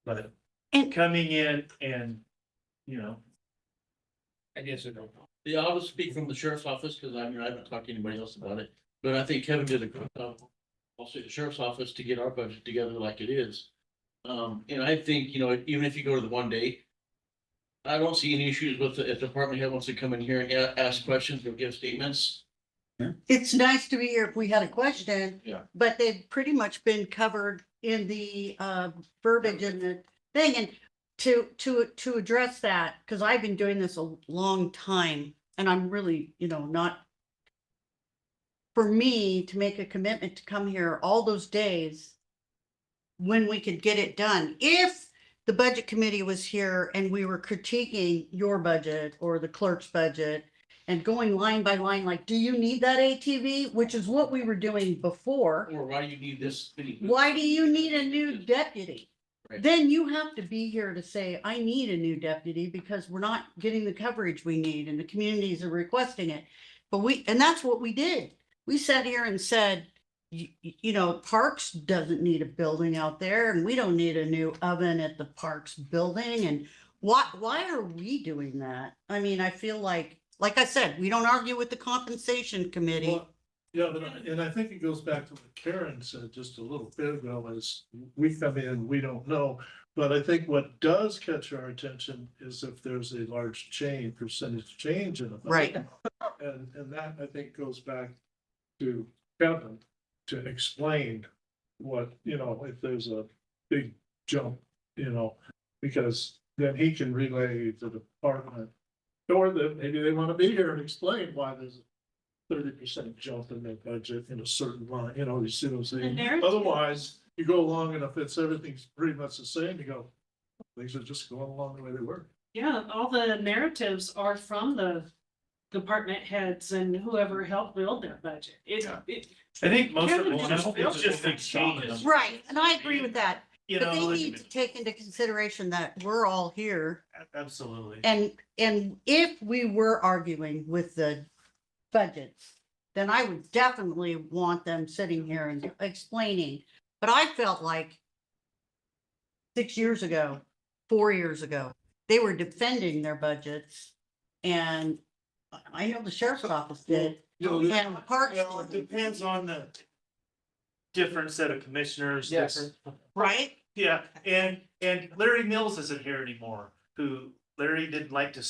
But And- coming in and, you know, I guess I don't know. Yeah, I'll just speak from the sheriff's office, because I mean, I haven't talked to anybody else about it, but I think Kevin did a good job. Also, the sheriff's office to get our budget together like it is. And I think, you know, even if you go to the 1 day, I don't see any issues with if the department head wants to come in here and ask questions or give statements. it's nice to be here if we had a question. Yeah. But they've pretty much been covered in the verbiage and the thing. And to address that, because I've been doing this a long time and I'm really, you know, not. For me to make a commitment to come here all those days when we could get it done. If the budget committee was here and we were critiquing your budget or the clerk's budget and going line by line, like, do you need that ATV? Which is what we were doing before. Or why do you need this? Why do you need a new deputy? Right. Then you have to be here to say, I need a new deputy because we're not getting the coverage we need and the communities are requesting it. But and that's what we did. We sat here and said, you know, Parks doesn't need a building out there and we don't need a new oven at the Parks building. And why are we doing that? I mean, I feel like I said, we don't argue with the compensation committee. Well, yeah, and I think it goes back to what Karen said just a little bit ago, is we come in, we don't know. But I think what does catch our attention is if there's a large percentage change in the budget. Right. And that, I think, goes back to Kevin to explain what, you know, if there's a big jump, you know, because then he can relay to the department. Or that maybe they want to be here and explain why there's a 30% jump in their budget in a certain line, you know, you see what I'm saying? narrative. Otherwise, you go along and if everything's pretty much the same, you go, things are just going along the way they were. Yeah, all the narratives are from the department heads and whoever helped build that budget. Yeah. I think most of Kevin, it's just exchange. Right, and I agree with that, You but they know, need to take into consideration that we're all here. absolutely. And if we were arguing with the budgets, then I would definitely want them sitting here and explaining. But I felt like 6 years ago, 4 years ago, they were defending their budgets. And I know the sheriff's office did. And the parks, Well, it depends on the different set of commissioners. Yes. different- right? Yeah, and Larry Mills isn't here anymore, who Larry didn't like to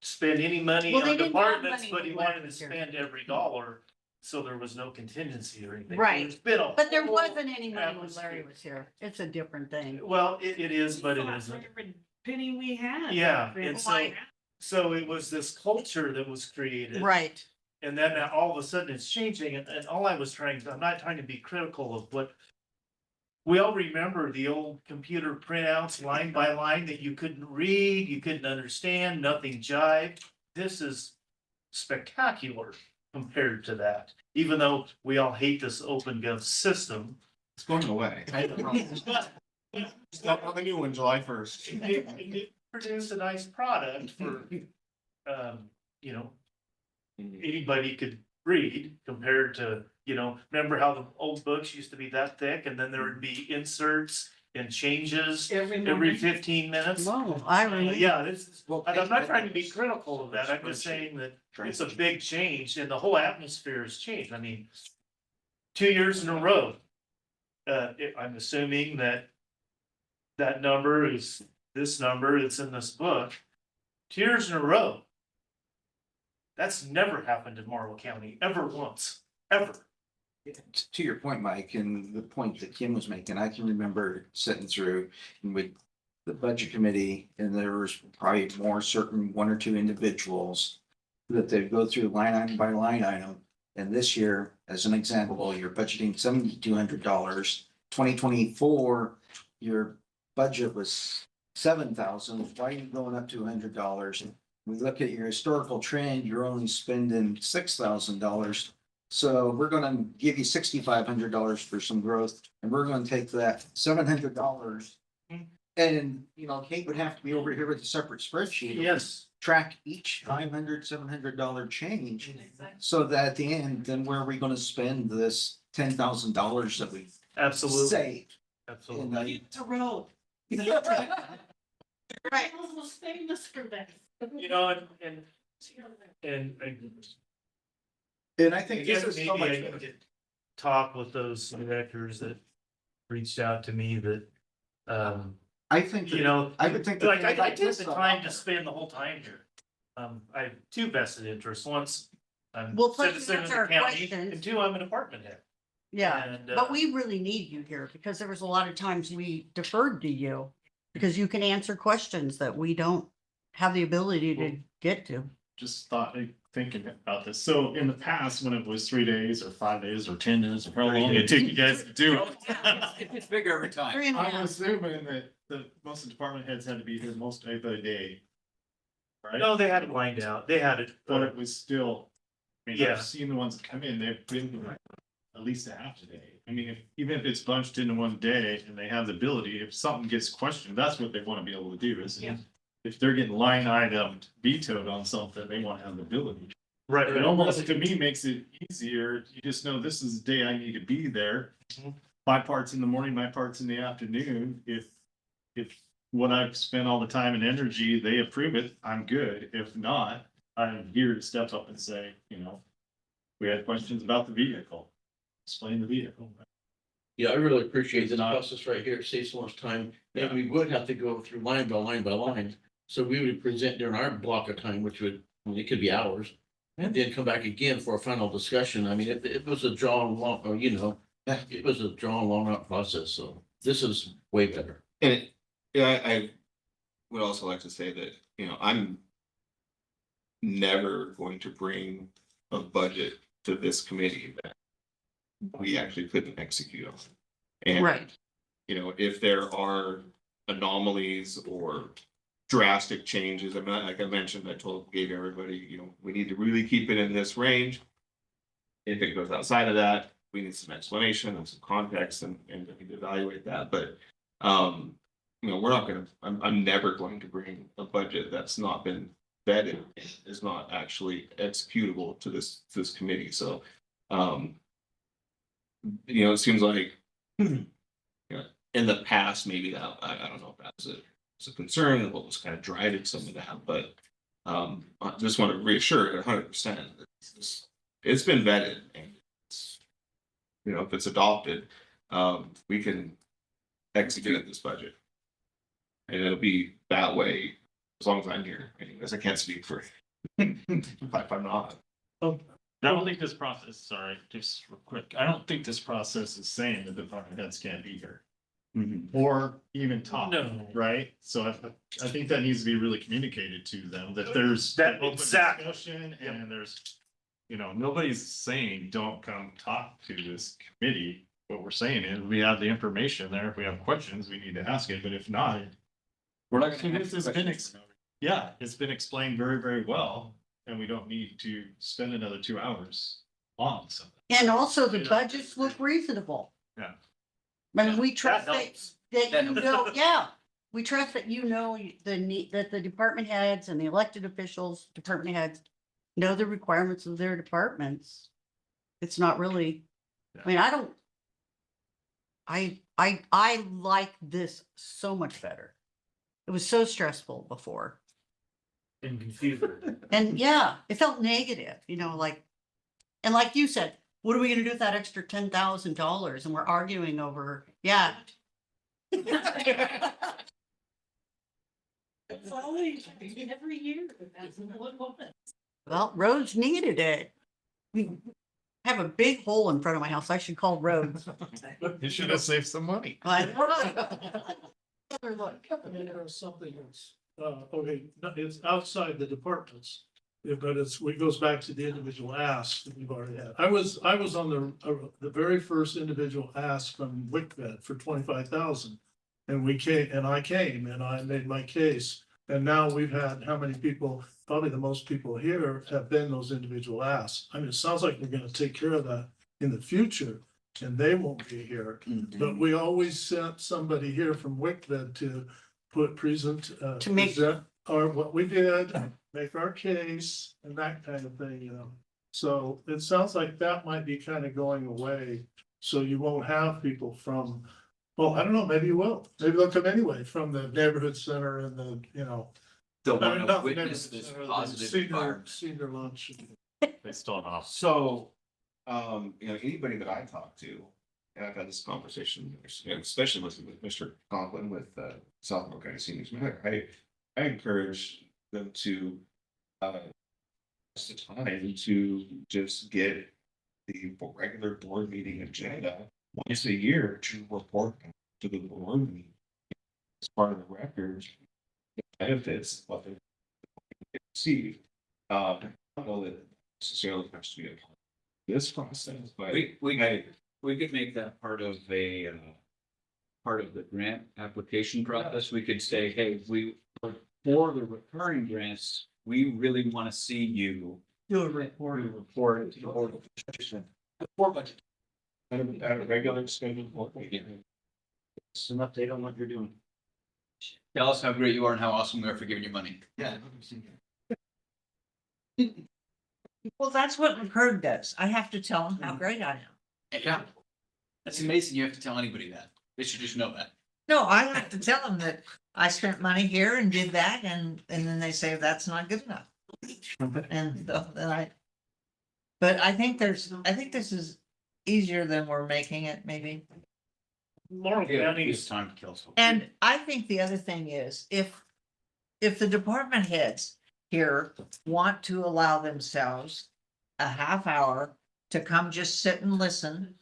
spend any money Well, they on didn't have departments, money but he when wanted to Larry was here. spend every dollar. So there was no contingency or anything. Right. There's been a But there whole wasn't any money when atmosphere. Larry was here. It's a different thing. Well, it is, but it Fought isn't. for every penny we had. Yeah, back then. and so it was this culture that was created. Right. And then all of a sudden it's changing, and all I was I'm not trying to be critical of what. We all remember the old computer printouts line by line that you couldn't read, you couldn't understand, nothing jived. This is spectacular compared to that, even though we all hate this open gov system. It's going away. But It's not on the new one, July 1st. it produced a nice product for, you know, anybody could read compared to, remember how the old books used to be that thick and then there would be inserts and changes every morning. 15 minutes? Whoa, I remember. Yeah, I'm not trying to be critical of that. I'm just saying that it's a big change and the whole atmosphere has changed. I mean, 2 years in a row. I'm assuming that number is this number that's in this book. 2 years in a row. That's never happened in Morrow County, ever once, ever. To your point, Mike, and the point that Kim was making, I can remember sitting through and with the budget committee, and there was probably more certain one or two individuals that they'd go through line item by line item. And this year, as an example, you're budgeting $7,200. 2024, your budget was 7,000. Why are you going up to $100? We look at your historical trend, you're only spending $6,000. So we're gonna give you $6,500 for some growth, and we're gonna take that $700. And, Kate would have to be over here with a separate spreadsheet. Yes. Track each $700 change, so that at the end, then where are we gonna spend this $10,000 that we Absolutely, saved? absolutely. It's a road. Right. Was famous for that. And And I I think guess this is maybe so I much. need to talk with those directors that reached out to me that, I think, I would think. that like, I like took this the stuff- time to spend the whole time here. I have two vested interests. Once I'm Well, plus you citizen of answer the our county, questions. and two, I'm an apartment head. Yeah, And, but we really need you here because there was a lot of times we deferred to you. Because you can answer questions that we don't have the ability to get to. Just thinking about this. So in the past, when it was 3 days or 5 days or 10 days, or how long it took you guys to do it. It gets bigger every time. 3.5. I'm assuming that most of the department heads had to be here most every day. Right? No, they had it lined out. They had it. But it was still, Yeah. I've seen the ones that come in, they've been here at least a half a day. I mean, even if it's bunched into one day and they have the ability, if something gets questioned, that's what they want to be able to do is. Yeah. If they're getting line item vetoed on something, they want to have the ability. Right. It almost to me makes it easier. You just know this is the day I need to be there. My part's in the morning, my part's in the afternoon. If what I've spent all the time and energy, they approve it, I'm good. If not, I'm here to step up and say, we had questions about the vehicle. Explain the vehicle. Yeah, I really appreciate It's this not- process right here. It saves so much time. Yeah. And we would have to go through line by line by line. So we would present during our block of time, which it could be hours. And then come back again for a final discussion. I mean, it was a drawn long, it was a drawn long out process. So this is way better. And I would also like to say that, I'm never going to bring a budget to this committee that we actually couldn't execute on. And, Right. if there are anomalies or drastic changes. I mean, like I mentioned, gave everybody, we need to really keep it in this range. If it goes outside of that, we need some explanation and some context and we need to evaluate that. But, we're not gonna, I'm never going to bring a budget that's not been vetted, is not actually executable to this committee. So, it seems like, in the past, maybe that, I don't know if that was a concern and what was kind of driving some of that, but I just want to reassure 100%. It's been vetted and it's, if it's adopted, we can execute this budget. And it'll be that way as long as I'm here. Anyways, I can't speak for if I'm not. I don't think this process, sorry, just real quick, I don't think this process is saying the department heads can't be here. Or even talk, No. right? So I think that needs to be really communicated to them, that there's That open exact- discussion and there's, nobody's saying, don't come talk to this committee. What we're saying is, we have the information there. If we have questions, we need to ask it, but if not, We're not so this has been, yeah, it's been explained very, very well, and we don't need to spend another 2 hours on something. And also the budgets look reasonable. Yeah. I mean, we trust that, helps. that That you helps. know, yeah, we trust that the need, that the department heads and the elected officials, department heads know the requirements of their departments. It's not really, I mean, I like this so much better. It was so stressful before. And confusing. And yeah, it felt negative, and like you said, what are we gonna do with that extra $10,000? And we're arguing over, yeah. It's always, every year, that's what happens. Well, roads needed it. We have a big hole in front of my house. I should call roads. You should have saved some money. Like, There's something that's, okay, it's outside the departments. Yeah, but it goes back to the individual asks that we've already had. I was on the very first individual ask from WICVET for 25,000. And I came and I made my case. And now we've had how many people, probably the most people here have been those individual asks. I mean, it sounds like we're gonna take care of that in the future and they won't be here. But we always sent somebody here from WICVET to present what we did, make our case and that kind of thing, So it sounds like that might be kind of going away. So you won't have people from, well, I don't know, maybe you will. Maybe they'll come anyway from the neighborhood center and the, They'll I want mean, to not the witness neighborhood this center, the positive environment. senior lunch. They still have. So, anybody that I talk to, and I've had this conversation, especially with Mr. Conklin with South Morrow County Seniors Matter, I encourage them to the time to just get the regular board meeting agenda once a year to report to the board meeting as part of the record, the benefits, what they receive. I don't know that necessarily has to be a this process, but We could make that part of the grant application process. We could say, hey, for the recurring grants, we really want to see you do a report. report to the board. Before budget, at a regular scheduled board meeting. it's an update on what you're doing. Tell us how great you are and how awesome we are for giving you money. Yeah. Well, that's what Herb does. I have to tell him how great I am. Yeah. That's amazing. You have to tell anybody that. They should just know that. No, I have to tell them that I spent money here and did that, and then they say that's not good enough. And so then but I think this is easier than we're making it, maybe. Morrow County It's time to kill someone. And I think the other thing is, if the department heads here want to allow themselves a half hour to come just sit and listen,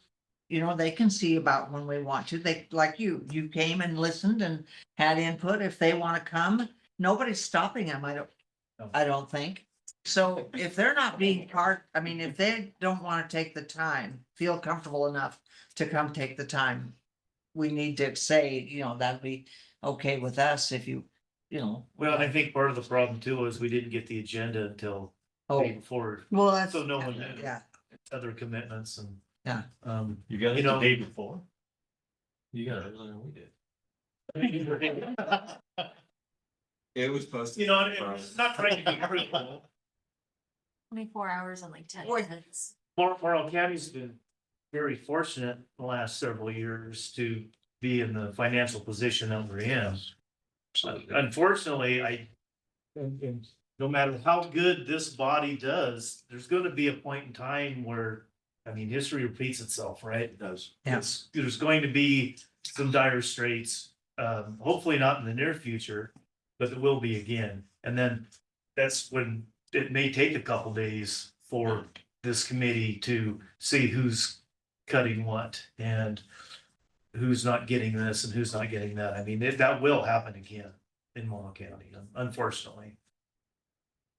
they can see about when we want to. They, like you came and listened and had input. If they want to come, nobody's stopping them. I don't think. So if they're not being if they don't want to take the time, feel comfortable enough to come take the time, we need to say, that'd be okay with us if you know. Well, I think part of the problem too is we didn't get the agenda until Oh, day before, Well, that's, so no one knew yeah, other commitments and. Yeah. You got You it the know- day before? You got it earlier than we did. It was posted. You know, and it's not trying to be critical. 24 hours and like 10 Boy. minutes. Morrow County's been very fortunate the last several years to be in the financial position that we're in. Unfortunately, and no matter how good this body does, there's gonna be a point in time where, I mean, history repeats itself, right? It does. Yeah. There's going to be some dire straits, hopefully not in the near future, but there will be again. And then that's when it may take a couple days for this committee to see who's cutting what and who's not getting this and who's not getting that. I mean, that will happen again in Morrow County, unfortunately.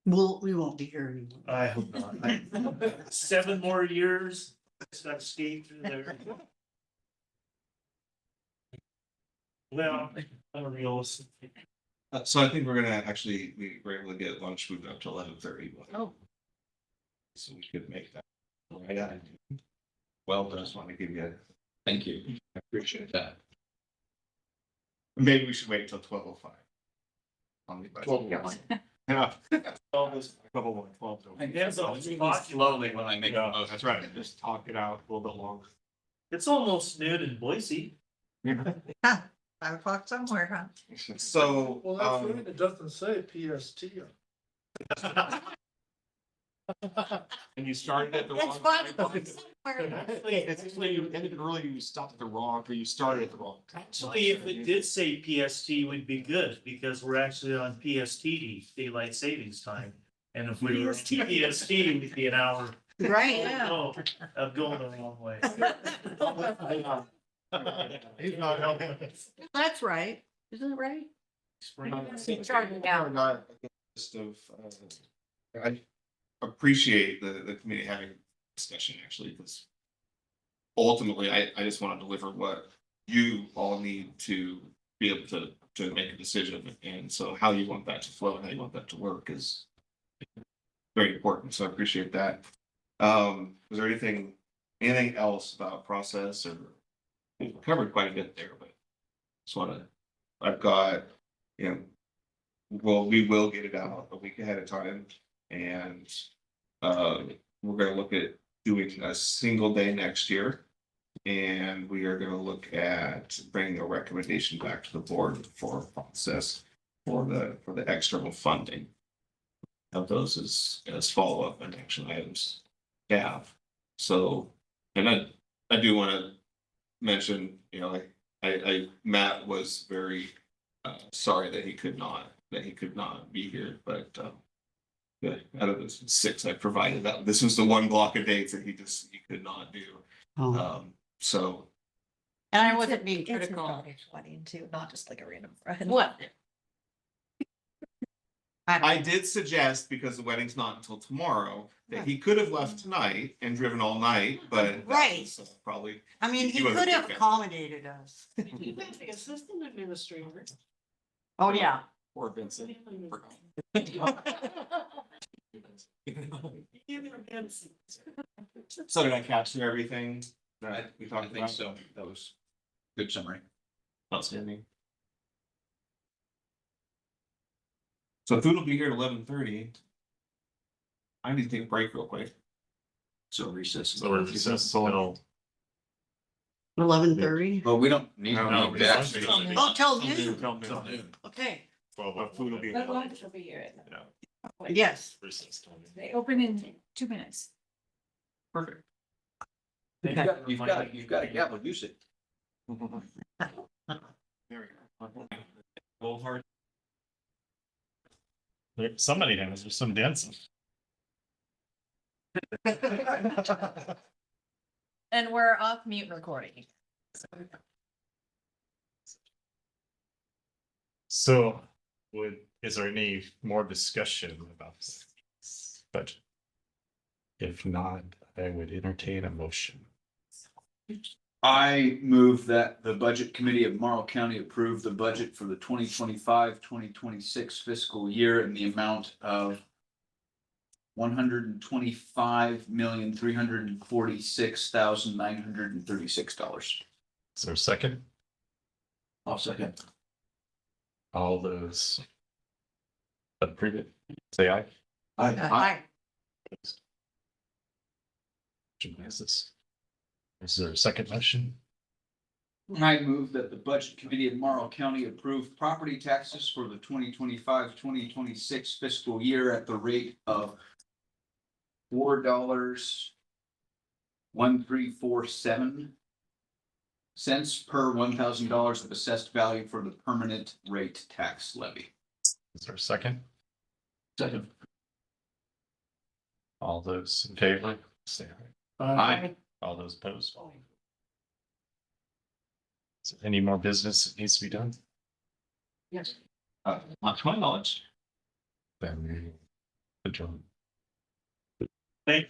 we won't be here anymore. I hope not. 7 more years, just gotta skate through there. Well, I'm a realist. So I think we're gonna actually, we were able to get lunch moved up to 11:30. Oh. So we could make that. Right on. Well, I just want to give you, Thank you. I appreciate that. Maybe we should wait until 12:05. On the budget. 12:01. Yeah. All this, couple more, 12. Slowly when I make a Yeah, motion. that's right. Just talk it out a little bit longer. It's almost noon in Boise. 5 o'clock somewhere, huh? So, Well, that's right, it doesn't say PST. and you started at the It's wrong. 5 o'clock somewhere. It's usually you ended early, you stopped at the wrong, or you started at the wrong. Actually, if it did say PST would be good, because we're actually on PST, daylight savings time. And if we were on PST, we'd be an hour Right, of going the wrong way. He's not helping. that's right. Isn't it right? Starting now. List of, I appreciate the committee having discussion actually, because ultimately, I just want to deliver what you all need to be able to make a decision. And so how you want that to flow and how you want that to work is very important. So I appreciate that. Was there anything else about process, or we covered quite a bit there, but just want to, I've got, you know, well, we will get it out a week ahead of time, and we're gonna look at doing a single day next year. And we are gonna look at bringing a recommendation back to the board for process for the external funding of those as follow-up and action items. Yeah, so, and I do want to mention, you know, Matt was very sorry that he could not be here, but out of the 6 I provided, that this was the one block of dates that he could not do. So And I wasn't being It's his critical. daughter's wedding too, not just like a random friend. What? I did suggest, because the wedding's not until tomorrow, that he could have left tonight and driven all night, but that Right. was, probably. I mean, He he wasn't could have big fan. accommodated us. You have the assistant administrator. Oh, yeah. Or Vincent. So did I capture everything that we I talked think about? so. That was good summary. Outstanding. So food will be here at 11:30. I need to take a break real quick. So recess. So we're recessed till 11:30. Well, we don't need No, to no, make we that. don't. Oh, till Till noon. noon. Okay, 12. But food will be. But lunch will be here. yes. Recess till noon. They open in 2 minutes. Perfect. You've got a gavel, use it. There we go. Full heart. Somebody has, there's some dancing. And we're off mute recording. So is there any more discussion about this budget? If not, I would entertain a motion. I move that the Budget Committee of Morrow County approve the budget for the 2025-2026 fiscal year in the amount of $125,346,936. Is there a second? I'll second. All those. that approve it, say aye. Aye. Motion passes. Is there a second motion? I move that the Budget Committee of Morrow County approve property taxes for the 2025-2026 fiscal year at the rate of $4.1347 per $1,000 of assessed value for the permanent rate tax levy. Is there a second? Second. All those in favor, say aye. Aye. All those opposed? Is there any more business that needs to be done? Yes. Not to my knowledge. Then adjourn. Thank